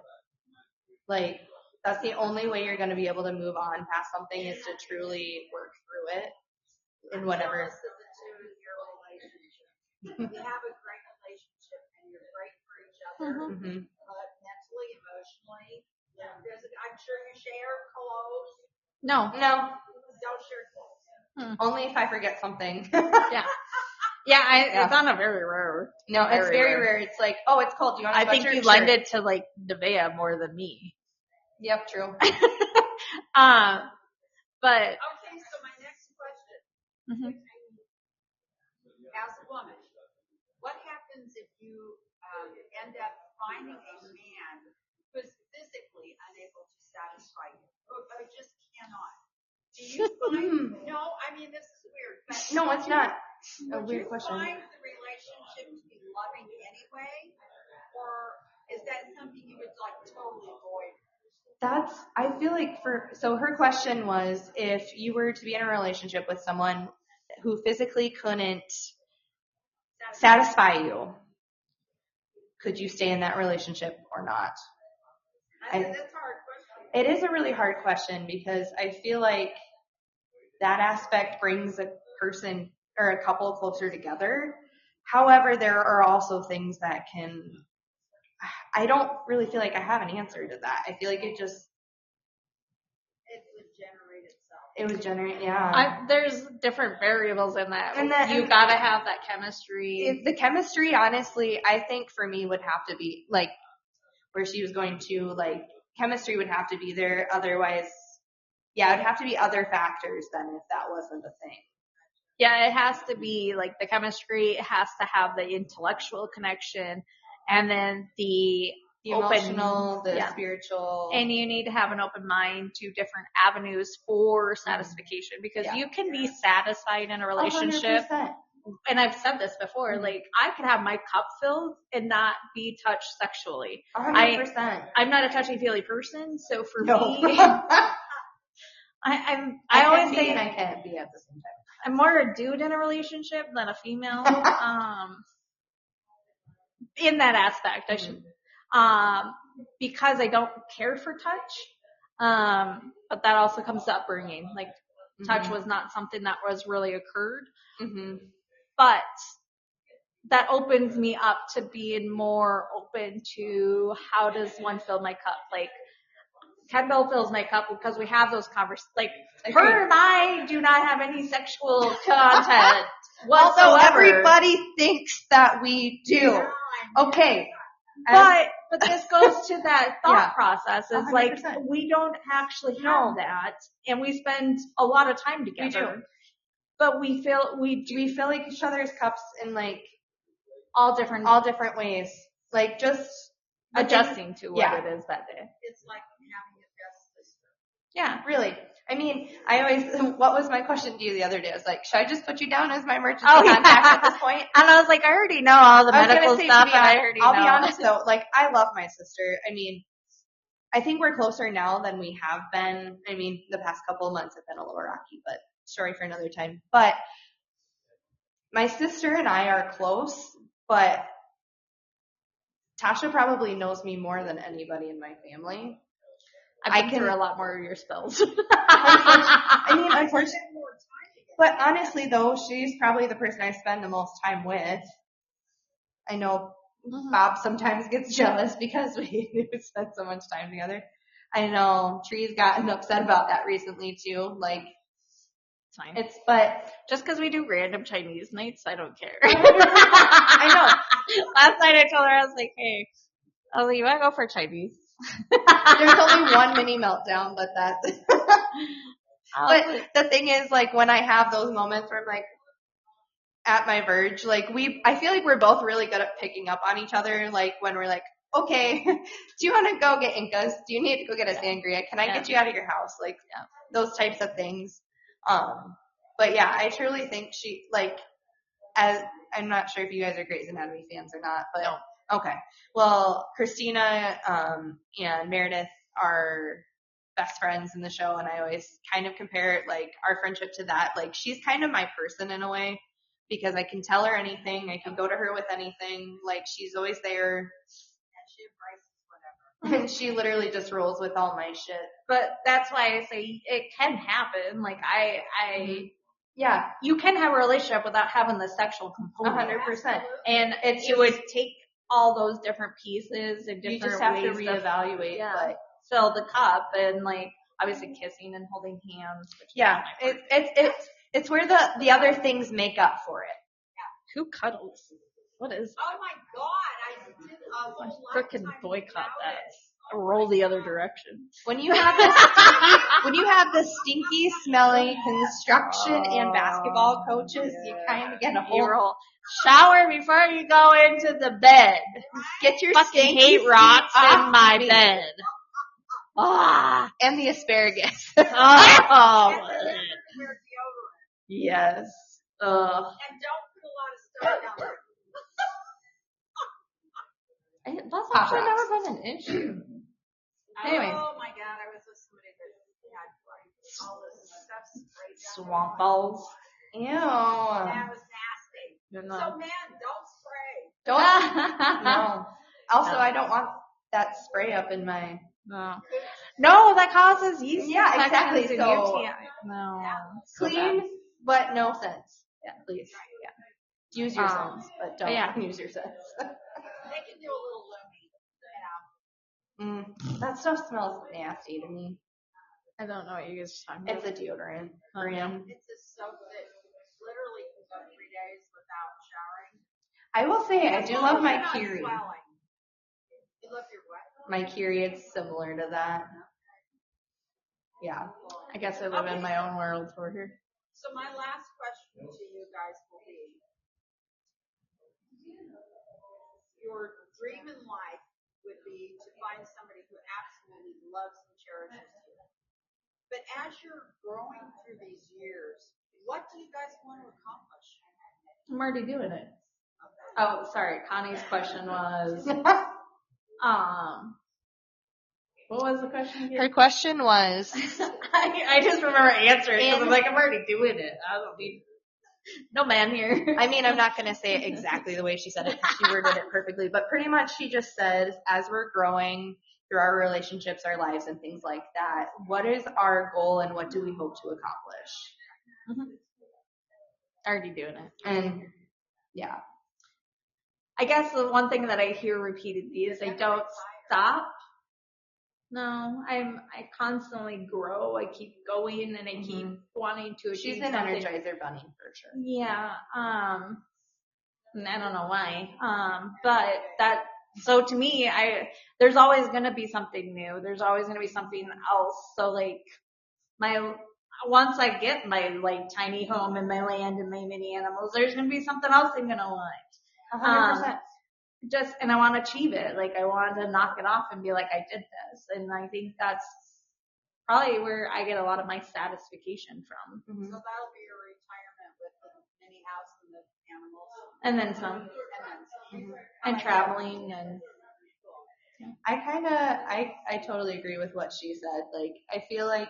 like that's the only way you're going to be able to move on past something is to truly work through it in whatever. You have a great relationship and you're great for each other, but mentally, emotionally, I'm sure you share clothes. No. Don't share clothes. Only if I forget something. Yeah, it's on a very rare. No, it's very rare. It's like, oh, it's cold. Do you want a sweatshirt? I think you lend it to like Nevaeh more than me. Yep, true. But Okay, so my next question. As a woman, what happens if you end up finding a man who is physically unable to satisfy you? Or just cannot? Do you find, no, I mean, this is weird. But no, it's not a weird question. question. Do you find the relationship to be loving anyway? Or is that something you would like totally avoid? I feel like so her question was if you were to be in a relationship with someone who physically couldn't satisfy you, could you stay in that relationship or not? That's a hard question. It is a really hard question because I feel like that aspect brings a person or a couple closer together. However, there are also things that I don't really feel like I have an answer to that. I feel like it would generate itself. It would generate, yeah. There's different variables in that. And you gotta have that chemistry. The chemistry, honestly, I think for me would have to be like where she was going to, like chemistry would have to be there. Otherwise, yeah, it'd have to be other factors than if that wasn't a thing. Yeah, it has to be like the chemistry. It has to have the intellectual connection, and then the emotional, spiritual. And you need to have an open mind to different avenues for satisfaction because you can be satisfied in a relationship. 100%. And I've said this before, like I could have my cup filled and not be touched sexually. 100%. I'm not a touchy-feely person, so for me, I always say I can't be at the same time. I'm more a dude in a relationship than a female. In that aspect, I should. Because I don't care for touch. But that also comes to upbringing. Like touch was not something that was really occurred. But that opens me up to being more open to how does one fill my cup. Like Kendall fills my cup because we have those conversations. Like her and I do not have any sexual content whatsoever. Although everybody thinks that we do. Okay. But this goes to that thought process. It's 100%. like we don't actually have that, and we spend a lot of time together. We do. But we fill like each other's cups in like all different ways. Like just adjusting to what it is that day. It's like having a best sister. Yeah, really. I mean, what was my question to you the other day? I was like, should I just put you down as my emergency contact at this point? And I was like, I already know all the medical stuff, and I already know. I'll be honest though, like, I love my sister. I mean, I think we're closer now than we have been. I mean, the past couple of months have been a little rocky, but story for another time. But my sister and I are close, but Tasha probably knows me more than anybody in my family. I've been through a lot more of your spells. Unfortunately. But honestly, though, she's probably the person I spend the most time with. I know Bob sometimes gets jealous because we spend so much time together. I know Tree's gotten upset about that recently too. Like, it's fine. But just because we do random Chinese nights, I don't care. I know. Last night I told her, I was like, hey, you want to go for Chinese? There's only one mini meltdown, but that's. But the thing is, like, when I have those moments where I'm like at my verge, like I feel like we're both really good at picking up on each other. Like when we're like, okay, do you want to go get Incas? Do you need to go get a sangria? Can I get you out of your house? Like those types of things. But yeah, I truly think she I'm not sure if you guys are Grey's Anatomy fans or not, but no. Okay. Well, Christina and Meredith our best friends in the show, and I always kind of compare like our friendship to that. Like she's kind of my person in a way because I can tell her anything. I can go to her with anything. Like she's always there. And she embraces whatever. And she literally just rolls with all my shit. But that's why I say it can happen. Like Yeah, you can have a relationship without having the sexual component. 100%. And It's you would take all those different pieces and different You just have to ways reevaluate. yeah, But fill the cup and like obviously kissing and holding hands. Which yeah, it's where the other things make up for it. who cuddles? What is Oh my God, I did a whole frickin' lifetime boycott without that? it. Roll the other direction. When you have the stinky, smelly construction and basketball coaches, you kind of get a You whole roll. Shower before you go into the bed. get your Fucking stinky hate feet rocks off in my me. bed. Ah. And the asparagus. Oh. And remember to wear deodorant. Yes. And don't put a lot of stuff down there. That's Pop actually rocks. never been an issue. Anyways. Oh my God, I was with somebody that had like all this stuff sprayed down. Swamp balls. Ew. That was nasty. No. So men, don't spray. Don't. No. Also, No. I don't want that spray up in my. No, that causes yeast Yeah, exactly. infections and So- UTI. No. Clean, but no sense. Yeah. Please. Yeah. Use your sense, but don't yeah. use your sense. They can do a little loony. That stuff smells nasty to me. I don't know what you guys are talking about. It's a deodorant. yeah. It's a soap that literally can go 3 days without showering. I will say I do love my Not Curie. swelling. You love your what? My Curie, it's similar to that. Yeah. I guess I live in my own world over here. So my last question to you guys will be, your dream in life would be to find somebody who absolutely loves and cherishes you. But as you're growing through these years, what do you guys want to accomplish? I'm already doing it. Oh, sorry. Connie's question was, what was the question again? Her question was, I just remember answering because I'm like, I'm already doing it. I don't need no man here. I mean, I'm not going to say it exactly the way she said it. She worded it perfectly, but pretty much she just said, as we're growing through our relationships, our lives, and things like that, what is our goal and what do we hope to accomplish? Already doing it. And yeah, I guess the one thing that I hear repeatedly is I don't stop. No, I constantly grow. I keep going and I keep wanting to achieve she's an something. Energizer bunny for sure. Yeah. And I don't know why. But that, so to me, there's always going to be something new. There's always going to be something else. So like once I get my like tiny home and my land and my mini animals, there's going to be something else I'm going to want. 100%. And I want to achieve it. Like I want to knock it off and be like, I did this. And I think that's probably where I get a lot of my satisfaction from. So that'll be your retirement with the mini house and the animals. And then some. And traveling and. I totally agree with what she said. Like, I feel like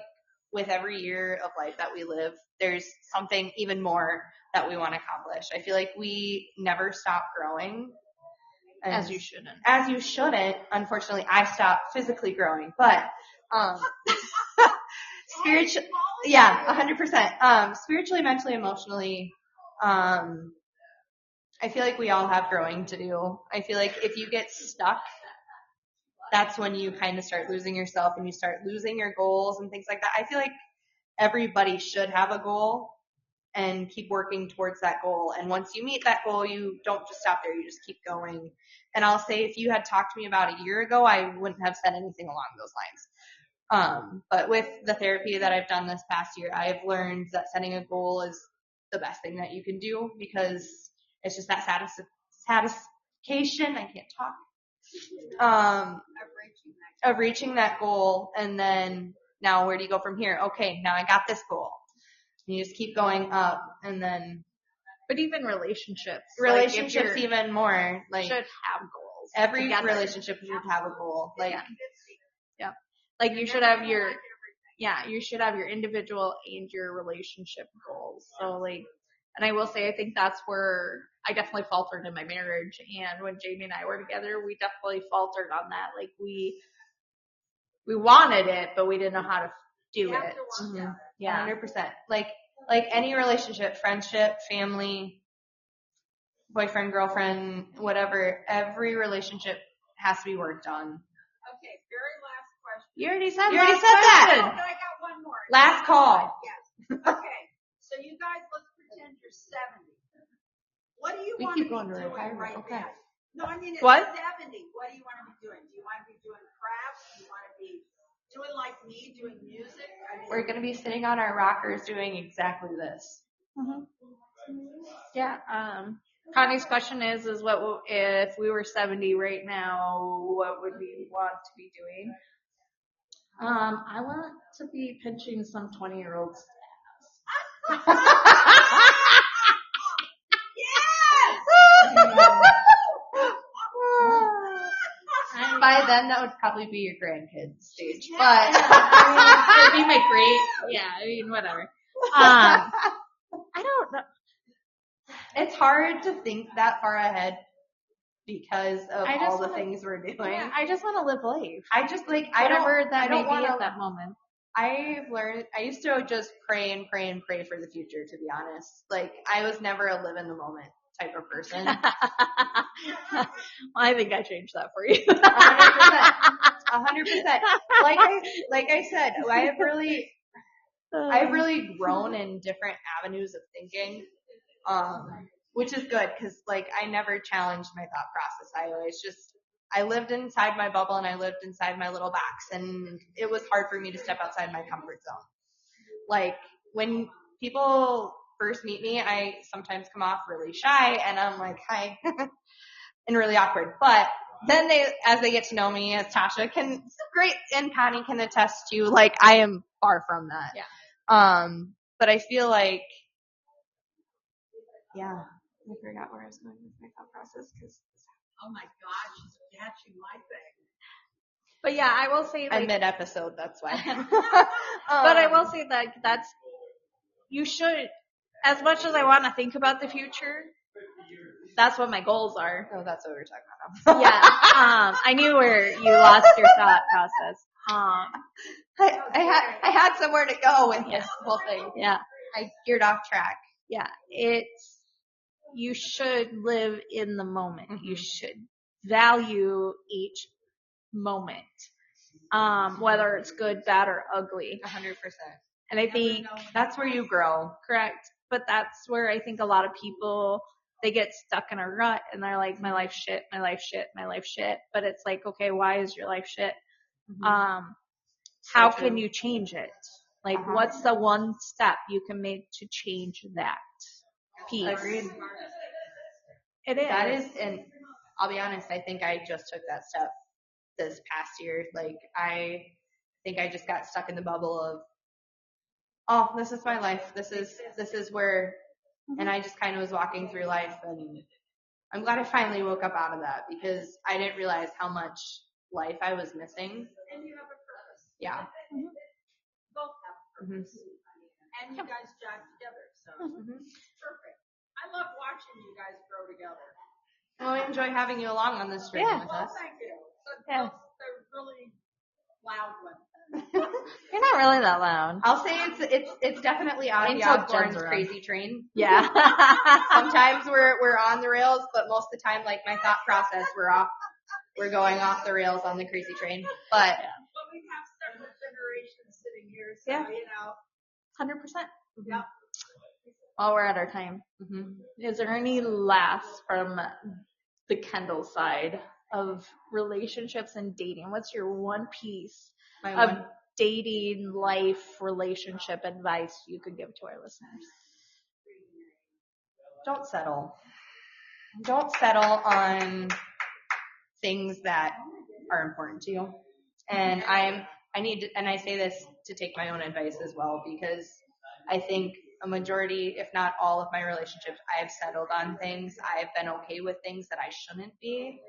with every year of life that we live, there's something even more that we want to accomplish. I feel like we never stop growing. As you shouldn't. As you shouldn't. Unfortunately, I stopped physically growing, but, spiritually, yeah, 100%. Spiritually, mentally, emotionally, I feel like we all have growing to do. I feel like if you get stuck, that's when you kind of start losing yourself and you start losing your goals and things like that. I feel like everybody should have a goal and keep working towards that goal. And once you meet that goal, you don't just stop there. You just keep going. And I'll say if you had talked to me about a year ago, I wouldn't have said anything along those lines. But with the therapy that I've done this past year, I've learned that setting a goal is the best thing that you can do because it's just that satisfaction. I can't talk. Of reaching that goal. And then now where do you go from here? Okay, now I got this goal. And you just keep going up and then. But even relationships. Relationships like even more. Like should have goals. every together. relationship should have a goal. Like Yeah. Like you should have your individual and your relationship goals. So like, and I will say, I think that's where I definitely faltered in my marriage. And when Jamie and I were together, we definitely faltered on that. Like we wanted it, but we didn't know how to do it. Mm-hmm. Yeah. 100%. Like any relationship, friendship, family, boyfriend, girlfriend, whatever, every relationship has to be worked on. Okay, very last question. You already said that. Oh, I got one more. Last call. Yes. Okay, so you guys, let's pretend you're 70. What do you want to be doing right now? No, I mean, at 70, what do you want to be doing? Do you want to be doing crafts? Do you want to be doing like me, doing music? We're going to be sitting on our rockers doing exactly this. Mm-hmm. Yeah. Connie's question is what if we were 70 right now, what would we want to be doing? I want to be pinching some 20-year-old's ass. By then, that would probably be your grandkids' stage, but it would be my great. Yeah, I mean, whatever. I don't know. It's hard to think that far ahead because of all the things we're doing. Yeah, I just want to live life. I just like whatever that may want be at that moment. I've learned. I used to just pray and pray and pray for the future. To be honest, like I was never a live in the moment type of person. Well, I think I changed that for you. 100%. Like I said, I've really grown in different avenues of thinking, which is good because like I never challenged my thought process. I lived inside my bubble and I lived inside my little box, and it was hard for me to step outside my comfort zone. Like when people first meet me, I sometimes come off really shy and I'm like, hi, and really awkward. But then as they get to know me, as Tasha great, and Connie can attest to, like, I am far from that. Yeah. But I feel like, yeah, I forgot where I was going with my thought process because. Oh my God, she's catching my thing. But yeah, I will say, like, mid-episode, that's why. But I will say that you should, as much as I want to think about the future, that's what my goals are. Oh, that's what we're talking about. Yeah. I knew where you lost your thought process. I had somewhere to go with this whole thing. Yeah. I geared off track. Yeah. You should live in the moment. Mm-hmm. You should value each moment. Whether it's good, bad, or ugly. 100%. And I think that's where you grow. Correct. But that's where I think a lot of people, they get stuck in a rut and they're like, my life's shit, my life's shit, my life's shit. But it's like, okay, why is your life shit? Mm-hmm. How can you change it? Like, what's the one step you can make to change that piece? Agreed. It is. That is, and I'll be honest, I think I just took that step this past year. Like, I think I just got stuck in the bubble of, oh, this is my life. This is where, and I just kind of was walking through life, and I'm glad I finally woke up out of that because I didn't realize how much life I was missing. And you have a purpose. Yeah. Mm-hmm. Both have a purpose. Mm-hmm. And you guys jive together, so perfect. I love watching you guys grow together. Well, I enjoy having you along on this journey with us. Thank you. So the really loud one. You're not really that loud. I'll say it's definitely on the Osborne's crazy train. Yeah. Sometimes we're on the rails, but most of the time, like my thought process, we're going off the rails on the crazy train. But we have several generations sitting here, so you know. 100%. Yep. While we're at our time, is there any laughs from the Kendall side of relationships and dating? What's your one piece of dating, life, relationship advice you could give to our listeners? Don't settle. Don't settle on things that are important to you. And I say this to take my own advice as well, because I think a majority, if not all of my relationships, I have settled on things. I've been okay with things that I shouldn't be.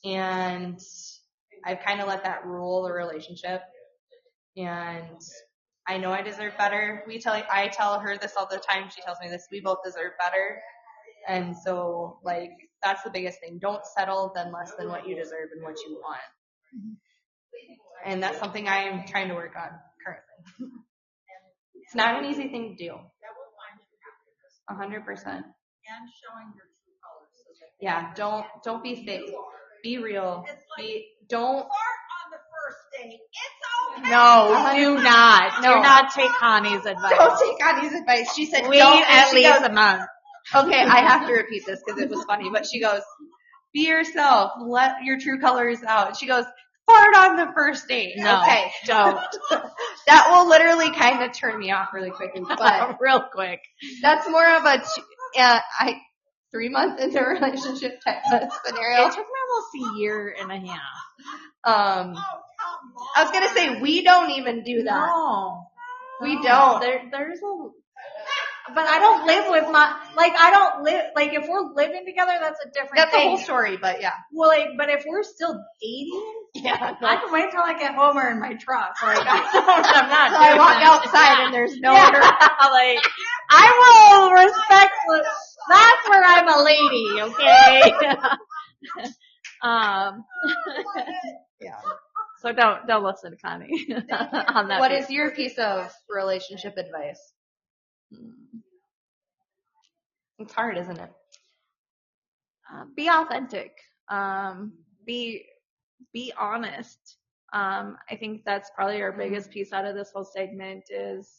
And I've kind of let that rule the relationship. and I know I deserve better. I tell her this all the time. She tells me this. We both deserve better. And so, like, that's the biggest thing. Don't settle then less than what you deserve and what you want. And that's something I am trying to work on currently. It's not an easy thing to do. 100%. And showing your true colors. Yeah, don't be fake. Be real. Don't Fart on the first date. It's okay. No, do not. Do not take Connie's advice. Don't take Connie's advice. She said Wait don't. at least a month. Okay, I have to repeat this because it was funny, but she goes, be yourself. Let your true colors out. She goes, fart on the first date. No, okay. don't. That will literally kind of turn me off really quickly, but Real quick. that's more of a 3 months into a relationship type of scenario. It took me almost a year and a half. Oh, come on. I was gonna say we don't even do that. No. We don't. There's a... But I don't live with I don't live, if we're living together, that's a different That's thing. a whole story, but yeah. Well, but if we're still dating, Yeah. I can wait till I get home or in my truck. I'm not So I doing walk that. outside and there's no Yeah. order. I will respect, that's where I'm a lady, okay? Yeah. So don't listen to Connie on that. What is your piece of relationship advice? It's hard, isn't it? Be authentic. Be honest. I think that's probably our biggest piece out of this whole segment is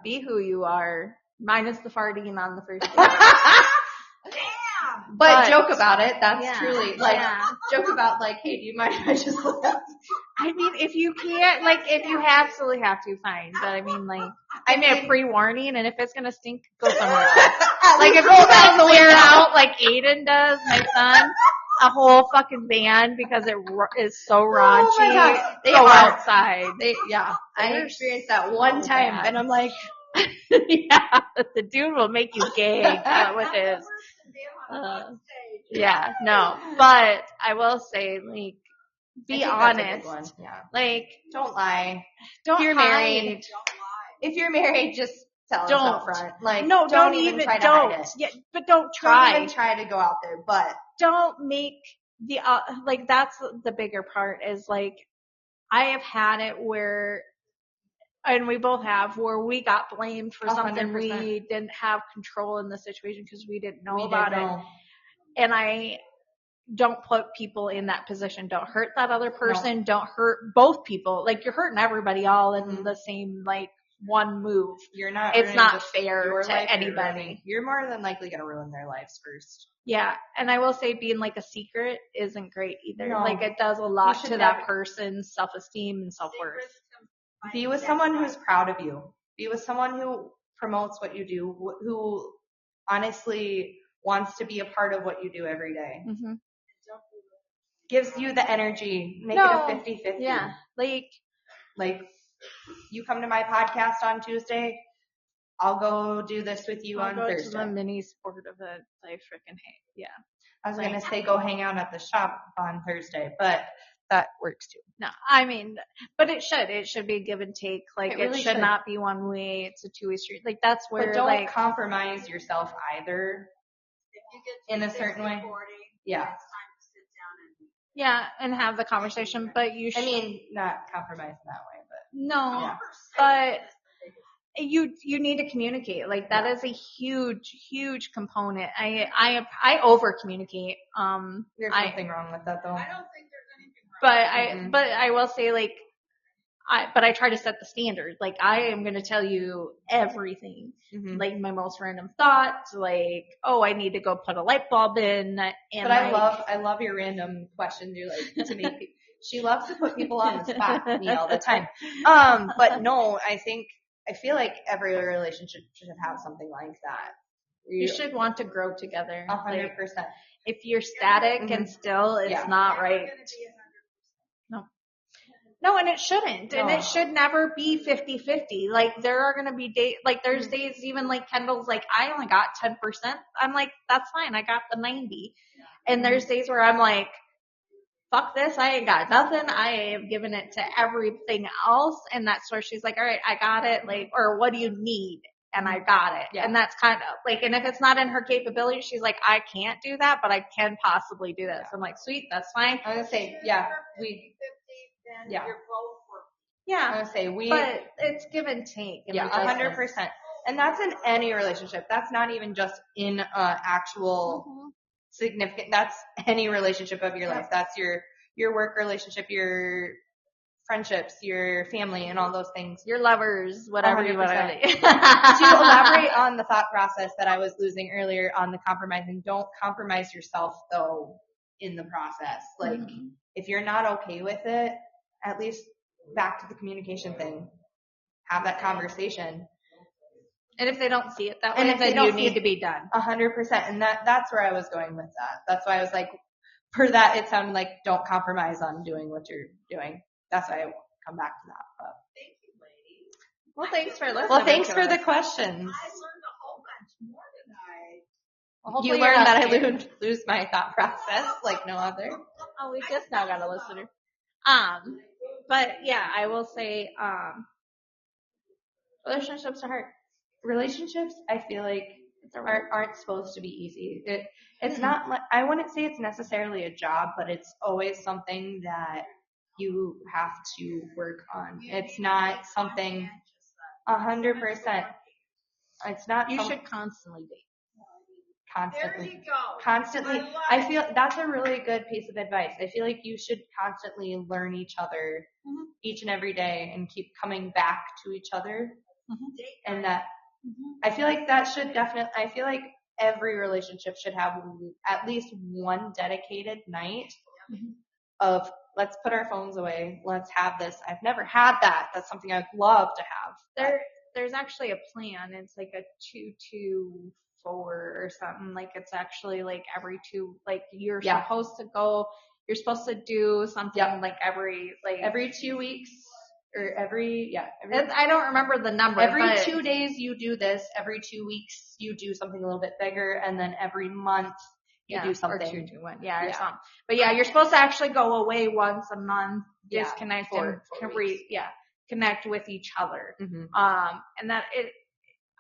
be who you are, minus the farting on the first day. But joke about it. That's Yeah. truly joke about hey, do you mind if I just look up? I mean, if you can't, if you absolutely have to, fine. But I mean, a pre-warning, and if it's gonna stink, go somewhere else. If you guys clear out like Aiden does, my son, a whole fucking van because it is so raunchy. Oh my God. They go are. outside. I experienced that one time, bad. and I'm like, yeah, the dude will make you gag with his. Yeah, no, but I will say, be honest. Yeah. Don't lie. Don't If you're hide. married, if you're married, just tell us up front. No, don't even try to hide it. Yeah, but don't Don't try. even try to go out there, but Don't make the that's the bigger part is I have had it where, and we both have, where we got blamed for something 100%. we didn't have control in the situation because we didn't know about it. And I don't put people in that position. Don't hurt that other person. No. Don't hurt both people. You're hurting everybody all in the same one move. You're not. It's not fair to anybody. You're more than likely going to ruin their lives first. Yeah, and I will say being a secret isn't great either. No. It does a lot to that person's self-esteem and self-worth. Be with someone who's proud of you. Be with someone who promotes what you do, who honestly wants to be a part of what you do every day. Mm-hmm. Gives you the energy. Make it a 50-50. Yeah. You come to my podcast on Tuesday, I'll go do this with you on Thursday. To the mini sport event I freaking hate. Yeah. I was going to say go hang out at the shop on Thursday, but that works too. No, I mean, but it should be a give and take. It really should not be one way. It's a two-way street. That's where but don't compromise yourself either. If you get in a certain way. Yeah. It's time to sit down yeah, and have the conversation, but you should. I mean, not compromise in that way, but. No, but you need to communicate. That is a huge component. I over communicate. There's nothing wrong with that though. I don't think there's anything wrong. But I will say I try to set the standard. I am going to tell you everything. Mm-hmm. My most random thoughts, I need to go put a light bulb in. And but I love your random questions. You're to make people. She loves to put people on the spot, me all the time. But no, I feel like every relationship should have something like that. You should want to grow together. 100%. If you're static and still, it's not right. No, and it shouldn't. And it should never be 50-50. There are going to be days, there's days even Kendall's I only got 10%. I'm that's fine. I got the 90. And there's days where I'm fuck this, I ain't got nothing. I have given it to everything else. And that's where she's like, all right, I got it. Like, or what do you need? And I got it. Yeah. And that's kind of like, and if it's not in her capability, she's like, I can't do that, but I can possibly do this. I'm like, sweet, that's fine. I was gonna say, yeah, 50, then Yeah. you're both working. Yeah. I was gonna say But it's give and take. And yeah, adjustments. 100%. And that's in any relationship. That's not even just in actual significant. That's any relationship of your life. That's your work relationship, your friendships, your family, and all those things. Your lovers, whatever you want to 100%. do. To elaborate on the thought process that I was losing earlier on the compromising, don't compromise yourself though in the process. Like if you're not okay with it, at least back to the communication thing. Have that conversation. And if they don't see it that And way, if they then don't you see need it- to be done. 100%. And that's where I was going with that. That's why I was like, for that, it sounded like don't compromise on doing what you're doing. That's why I come back to that. But. Thank you, ladies. Well, thanks for listening. Well, thanks to for us. the questions. I learned a whole bunch more tonight. Well, You hopefully you're learned not that scared. I lose my thought process like no other. Oh, we just now got a listener. But yeah, I will say, relationships are hard. Relationships, I feel like, aren't supposed to be easy. It's not like, I wouldn't say it's necessarily a job, but it's always something that you have to work on. It's not something 100%. It's not. You should constantly date. There constantly. you go. Constantly. I love I feel that's a really good piece of advice. I feel like you should constantly learn each other each and every day and keep coming back to each other. And that, I feel like that should definitely, I feel like every relationship should have at least one dedicated night of let's put our phones away. Let's have this. I've never had that. That's something I'd love to have. There's actually a plan. It's like a 2-2-4 or something. Like it's actually like every two, like you're supposed to go, you're supposed to do something like every 2 weeks or every I don't remember the number. every but 2 days you do this, every 2 weeks you do something a little bit bigger, and then every month you do something. Or 2-2-1. Or something. But yeah, you're supposed to actually go away once a month, disconnect and connect with each other. And that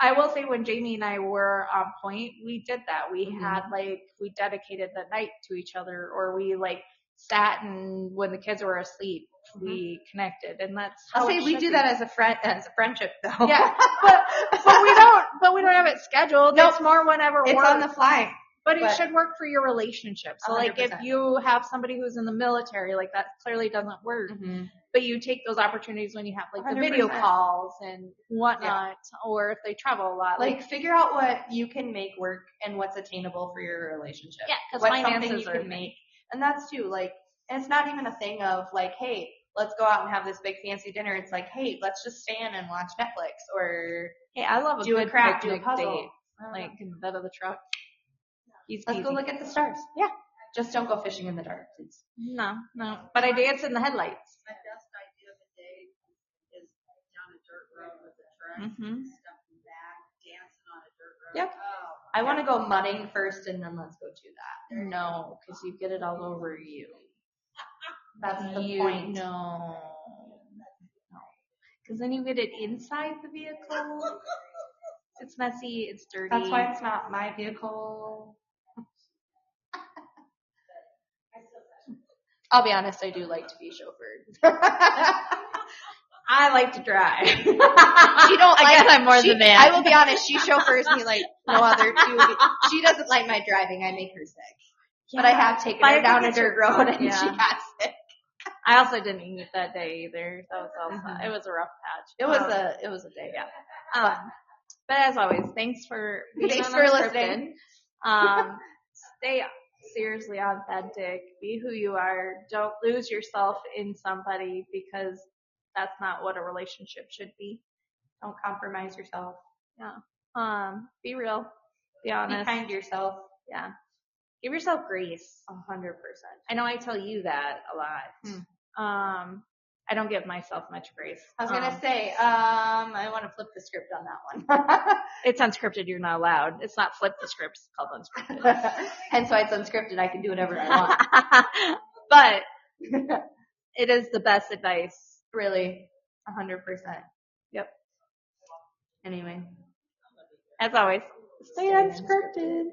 I will say when Jamie and I were on point, we did that. We had we dedicated the night to each other, or we sat and when the kids were asleep, we connected, and that's how I'll say we do that as a friendship though. Yeah, but we don't have it scheduled. Nope. It's more whenever It's works. on the fly. But it should work for your relationship. So like if 100%. you have somebody who's in the military, like that clearly doesn't work. But you take those opportunities when you have like the video 100%. calls and whatnot, or if they travel a lot. Like figure out what you can make work and what's attainable for your relationship. Yeah, because what's something finances you are can make. And that's too, like, and it's not even a thing of like, hey, let's go out and have this big fancy dinner. It's like, hey, let's just stand and watch Netflix, or hey, I love a do a good craft, do a picnic puzzle. date, like in the bed of the truck. Let's go look at the stars. Yeah. Just don't go fishing in the dark, please. No. But I dance in the headlights. My best idea of a day is down a dirt road with a truck, stepping back, dancing on a dirt road. Yep. Oh, I want to go mudding first, and then let's go do that. No, because you get it all over you. That's the point. No. Because then you get it inside the vehicle. It's messy. It's dirty. That's why it's not my vehicle. I'll be honest, I do like to be chauffeured. I like to drive. She don't like. guess I'm more than that. I will be honest. She chauffeurs me like no other two. She doesn't like my driving. I make her sick. But I have taken her down a dirt road and she got sick. I also didn't eat that day either. That was also, it was a rough patch. It was a day. Yeah. But as always, thanks for Thanks for listening. Stay seriously authentic. Be who you are. Don't lose yourself in somebody, because that's not what a relationship should be. Don't compromise yourself. Yeah. Be real. Be honest. Be kind to yourself. Yeah. Give yourself grace. 100%. I know I tell you that a lot. I don't give myself much grace. I was gonna say, I want to flip the script on that one. It's unscripted. You're not allowed. It's not flip the script. It's called unscripted. Hence why it's unscripted. I can do whatever I want. But It is the best advice. Really, 100%. Yep. Anyway. As always, stay Stay unscripted. unscripted.